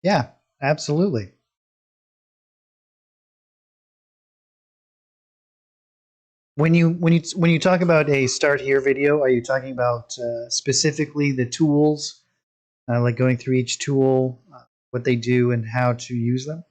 Yeah, absolutely. When you talk about a start here video, are you talking about specifically the tools, like going through each tool, what they do, and how to use them?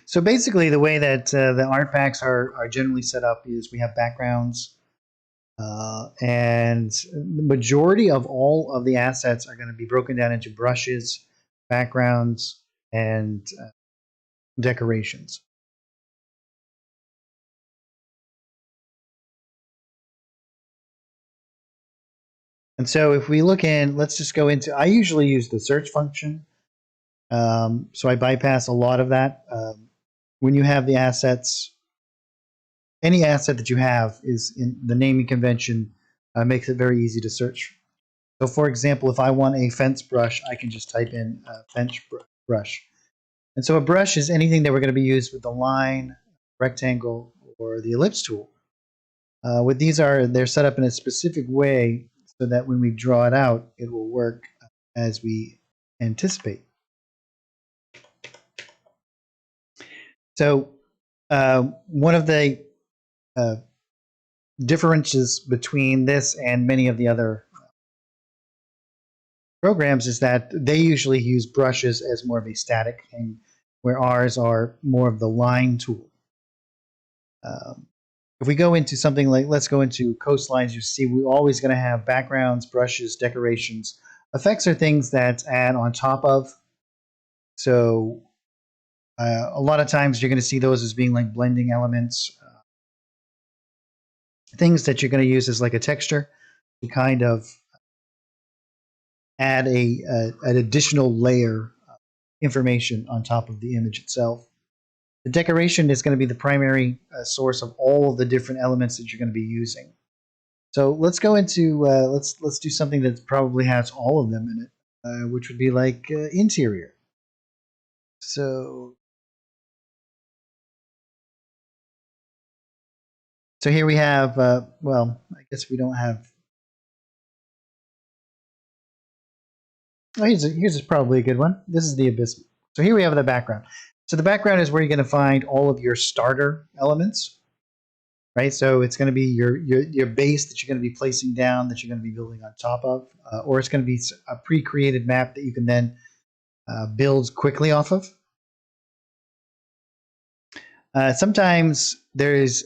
So basically, the way that the art packs are generally set up is we have backgrounds, and the majority of all of the assets are going to be broken down into brushes, backgrounds, and decorations. And so if we look in, let's just go into, I usually use the search function. So I bypass a lot of that. When you have the assets, any asset that you have is in the naming convention, makes it very easy to search. So for example, if I want a fence brush, I can just type in fence brush. And so a brush is anything that we're going to be used with the line, rectangle, or the ellipse tool. What these are, they're set up in a specific way so that when we draw it out, it will work as we anticipate. So one of the differences between this and many of the other programs is that they usually use brushes as more of a static thing, where ours are more of the line tool. If we go into something like, let's go into coastlines, you see we're always going to have backgrounds, brushes, decorations. Effects are things that add on top of. So a lot of times you're going to see those as being like blending elements, things that you're going to use as like a texture to kind of add an additional layer of information on top of the image itself. The decoration is going to be the primary source of all of the different elements that you're going to be using. So let's go into let's do something that probably has all of them in it, which would be like interior. So here we have well, I guess we don't have. Oh, here's probably a good one. This is the abyss. So here we have the background. So the background is where you're going to find all of your starter elements, right? So it's going to be your base that you're going to be placing down, that you're going to be building on top of, or it's going to be a pre-created map that you can then build quickly off of. Sometimes there's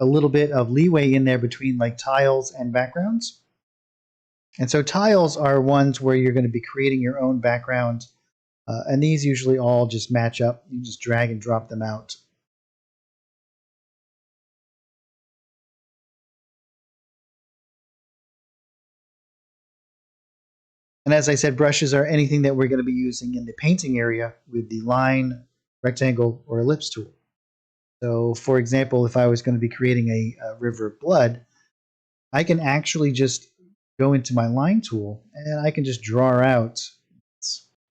a little bit of leeway in there between like tiles and backgrounds. And so tiles are ones where you're going to be creating your own background, and these usually all just match up. You just drag and drop them out. And as I said, brushes are anything that we're going to be using in the painting area with the line, rectangle, or ellipse tool. So for example, if I was going to be creating a river of blood, I can actually just go into my line tool and I can just draw out,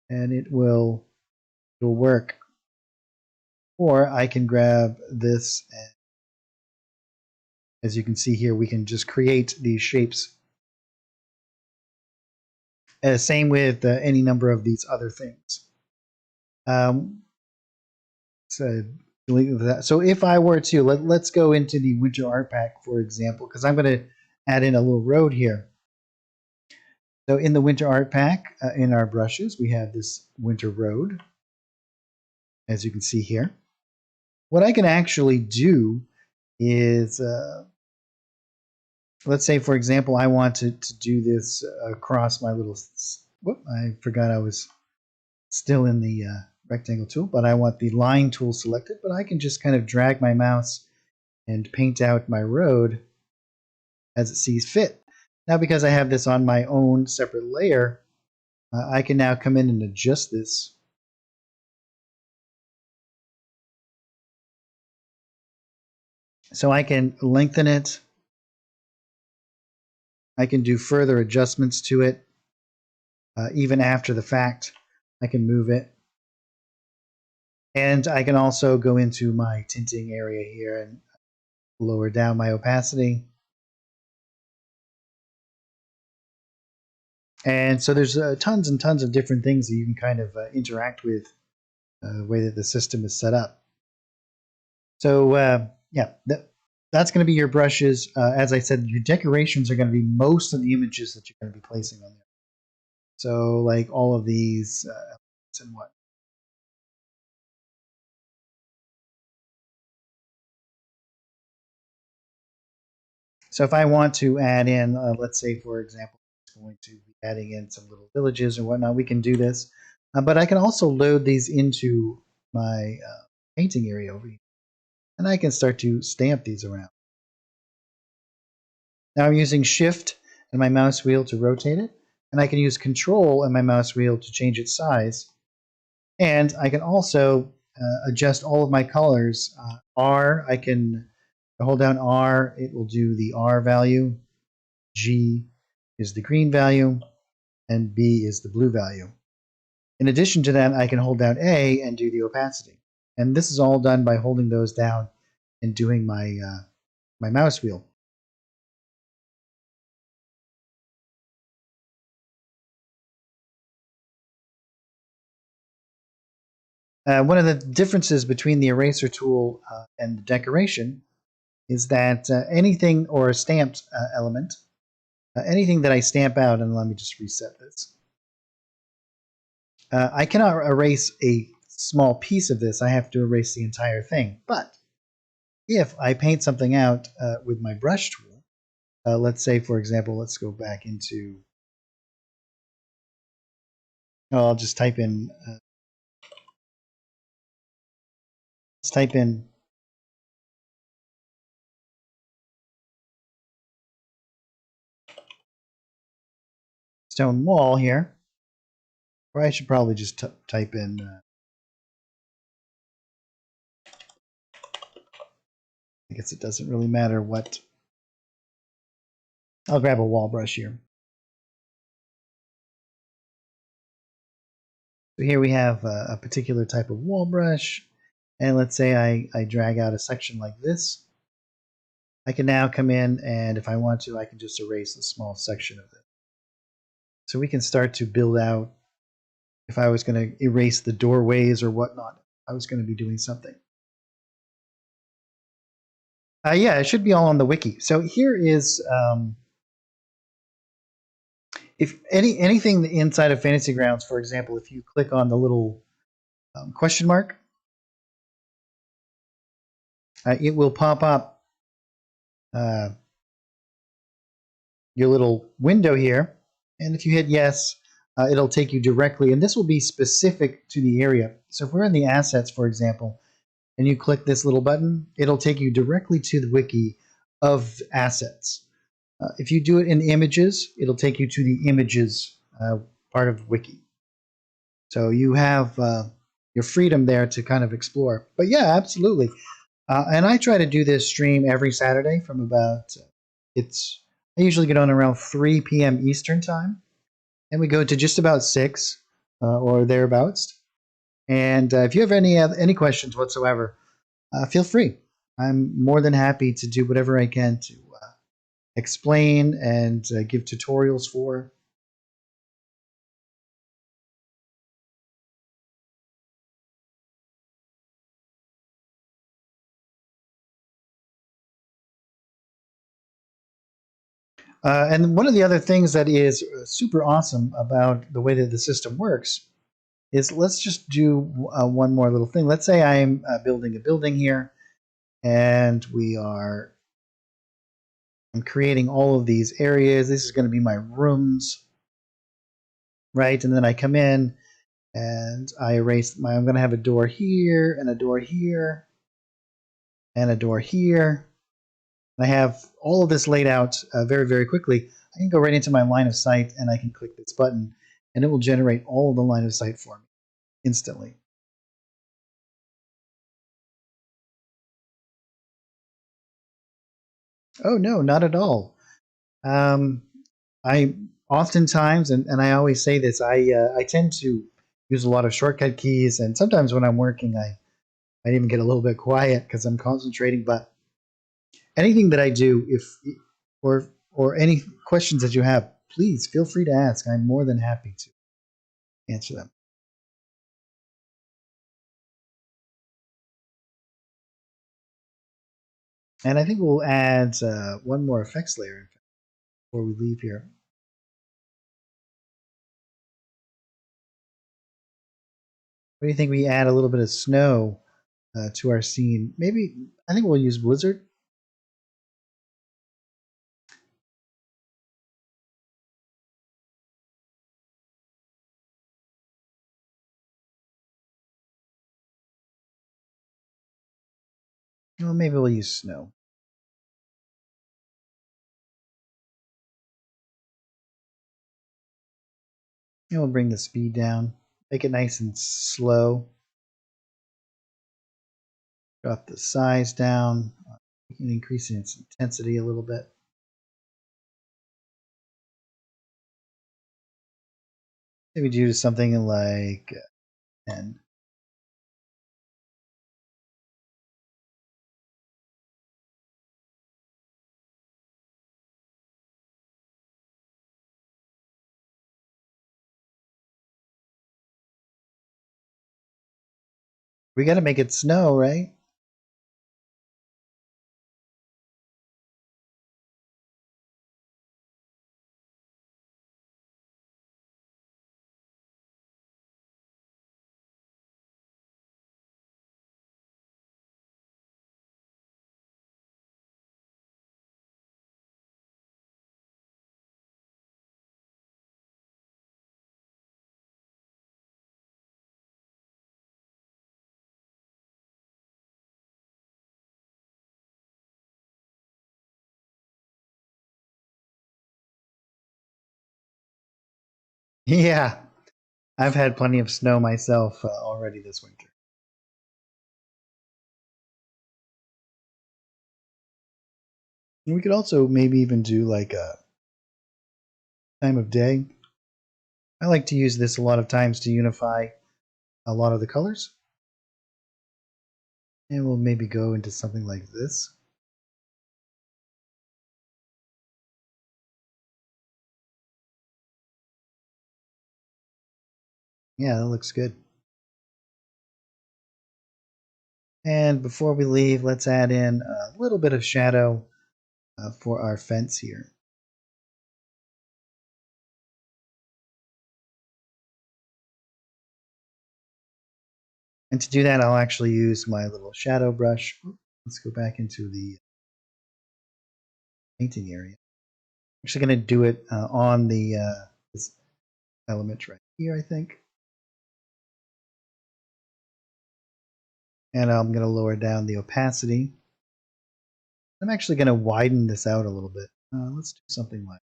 and it will work. Or I can grab this, and as you can see here, we can just create these shapes. Same with any number of these other things. So delete that. So if I were to, let's go into the winter art pack, for example, because I'm going to add in a little road here. So in the winter art pack, in our brushes, we have this winter road, as you can see here. What I can actually do is, let's say, for example, I want to do this across my little, whoop, I forgot I was still in the rectangle tool, but I want the line tool selected, but I can just kind of drag my mouse and paint out my road as it sees fit. Now, because I have this on my own separate layer, I can now come in and adjust this. So I can lengthen it. I can do further adjustments to it. Even after the fact, I can move it. And I can also go into my tinting area here and lower down my opacity. And so there's tons and tons of different things that you can kind of interact with the way that the system is set up. So yeah, that's going to be your brushes. As I said, your decorations are going to be most of the images that you're going to be placing on there. So like all of these elements and what. So if I want to add in, let's say, for example, it's going to be adding in some little villages or whatnot, we can do this. But I can also load these into my painting area over here. And I can start to stamp these around. Now I'm using Shift and my mouse wheel to rotate it. And I can use Control and my mouse wheel to change its size. And I can also adjust all of my colors. R, I can hold down R, it will do the R value. G is the green value, and B is the blue value. In addition to that, I can hold down A and do the opacity. And this is all done by holding those down and doing my, my mouse wheel. One of the differences between the eraser tool and the decoration is that anything or a stamped element, anything that I stamp out, and let me just reset this. I cannot erase a small piece of this. I have to erase the entire thing. But if I paint something out with my brush tool, let's say, for example, let's go back into, oh, I'll just type in, let's type in stone wall here, or I should probably just type in, I guess it doesn't really matter what, I'll grab a wall brush here. So here we have a particular type of wall brush, and let's say I drag out a section like this. I can now come in, and if I want to, I can just erase a small section of it. So we can start to build out, if I was going to erase the doorways or whatnot, I was going to be doing something. Yeah, it should be all on the wiki. So here is, if anything inside of Fantasy Grounds, for example, if you click on the little question mark, it will pop up your little window here, and if you hit yes, it'll take you directly, and this will be specific to the area. So if we're in the assets, for example, and you click this little button, it'll take you directly to the wiki of assets. If you do it in images, it'll take you to the images part of wiki. So you have your freedom there to kind of explore. But yeah, absolutely. And I try to do this stream every Saturday from about, I usually get on around 3 p.m. Eastern time, and we go to just about 6 or thereabouts. And if you have any questions whatsoever, feel free. I'm more than happy to do whatever I can to explain and give tutorials for. And one of the other things that is super awesome about the way that the system works is, let's just do one more little thing. Let's say I'm building a building here, and I'm creating all of these areas. This is going to be my rooms, right? And then I come in and I erase I'm going to have a door here and a door here and a door here. I have all of this laid out very, very quickly. I can go right into my line of sight, and I can click this button, and it will generate all of the line of sight for me instantly. Oh, no, not at all. I oftentimes, and I always say this, I tend to use a lot of shortcut keys, and sometimes when I'm working, I even get a little bit quiet because I'm concentrating. But anything that I do, or any questions that you have, please feel free to ask. I'm more than happy to answer them. And I think we'll add one more effects layer before we leave here. What do you think we add a little bit of snow to our scene? Maybe, I think we'll use Blizzard. Well, maybe we'll use snow. And we'll bring the speed down. Make it nice and slow. Drop the size down. We can increase its intensity a little bit. Maybe do something like 10. We got to make it snow, right? Yeah, I've had plenty of snow myself already this winter. We could also maybe even do like a time of day. I like to use this a lot of times to unify a lot of the colors. And we'll maybe go into something like this. Yeah, that looks good. And before we leave, let's add in a little bit of shadow for our fence here. And to do that, I'll actually use my little shadow brush. Let's go back into the painting area. I'm actually going to do it on the this element right here, I think. And I'm going to lower down the opacity. I'm actually going to widen this out a little bit. Let's do something like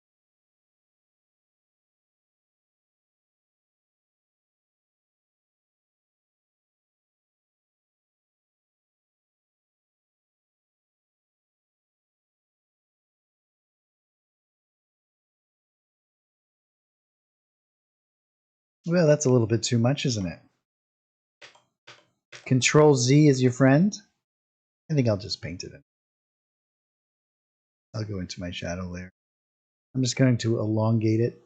well, that's a little bit too much, isn't it? Control Z is your friend. I think I'll just paint it in. I'll go into my shadow layer. I'm just going to elongate it.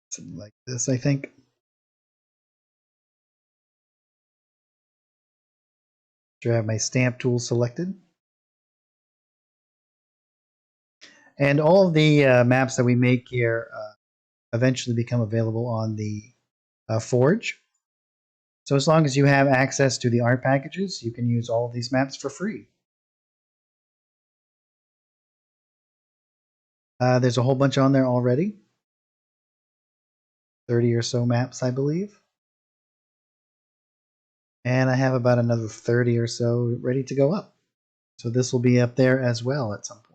Something like this, I think. Do I have my stamp tool selected? And all of the maps that we make here eventually become available on the Forge. So as long as you have access to the art packages, you can use all of these maps for free. There's a whole bunch on there already. 30 or so maps, I believe. And I have about another 30 or so ready to go up. So this will be up there as well at some point.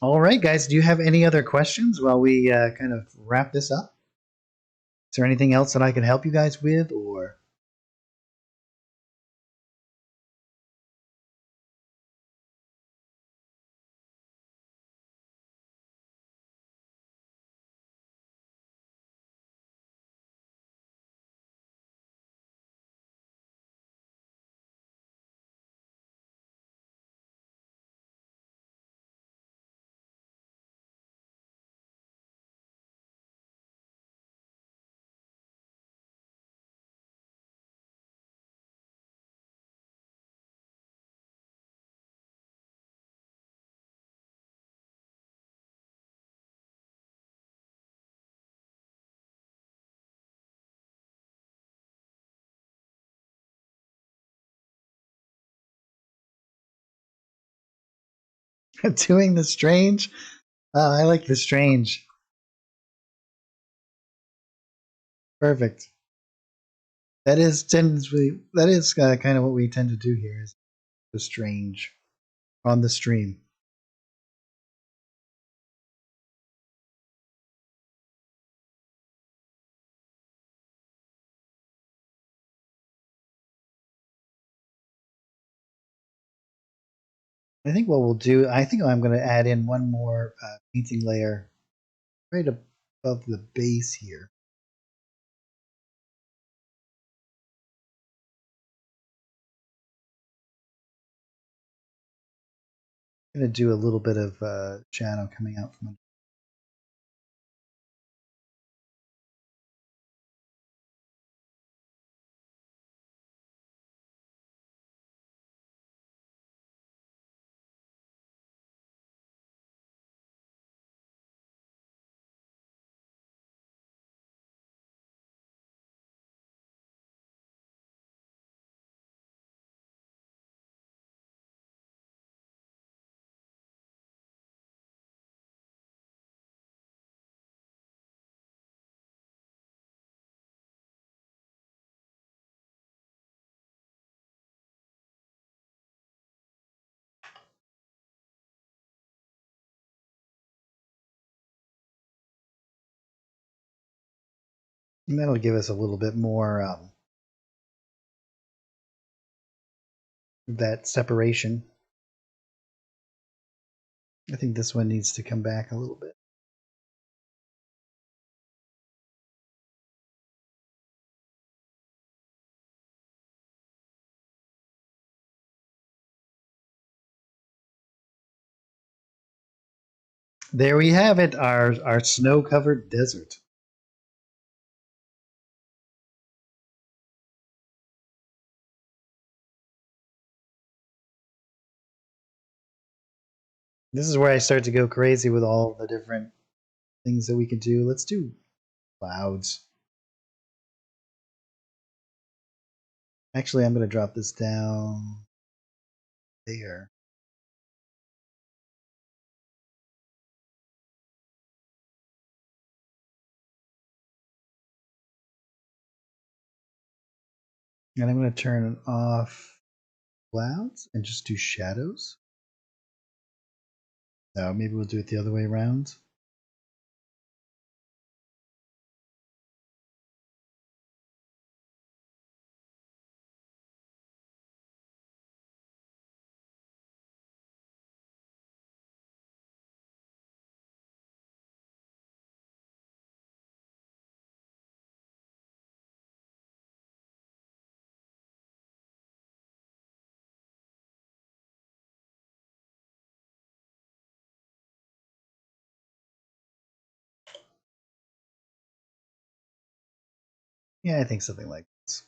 All right, guys, do you have any other questions while we kind of wrap this up? Is there anything else that I can help you guys with, or? Doing the strange? I like the strange. Perfect. That is kind of what we tend to do here is the strange on the stream. I think what we'll do, I think I'm going to add in one more painting layer right above the base here. I'm going to do a little bit of shadow coming out from And that'll give us a little bit more that separation. I think this one needs to come back a little bit. There we have it, our snow-covered desert. This is where I start to go crazy with all the different things that we can do. Let's do clouds. Actually, I'm going to drop this down there. And I'm going to turn off clouds and just do shadows. No, maybe we'll do it the other way around. Yeah, I think something like this.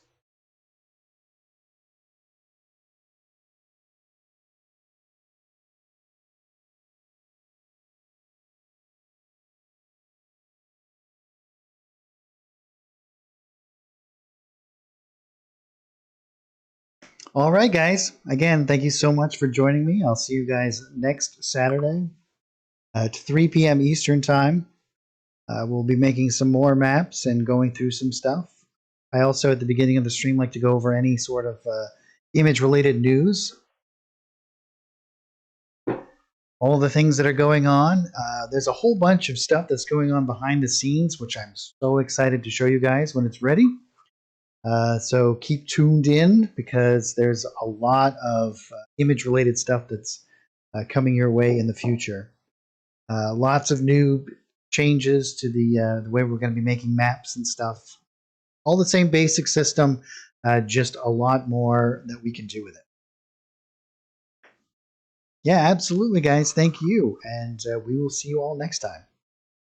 All right, guys. Again, thank you so much for joining me. I'll see you guys next Saturday at 3 p.m. Eastern Time. We'll be making some more maps and going through some stuff. I also, at the beginning of the stream, like to go over any sort of image-related news. All the things that are going on. There's a whole bunch of stuff that's going on behind the scenes, which I'm so excited to show you guys when it's ready. So keep tuned in because there's a lot of image-related stuff that's coming your way in the future. Lots of new changes to the way we're going to be making maps and stuff. All the same basic system, just a lot more that we can do with it. Yeah, absolutely, guys. Thank you. And we will see you all next time.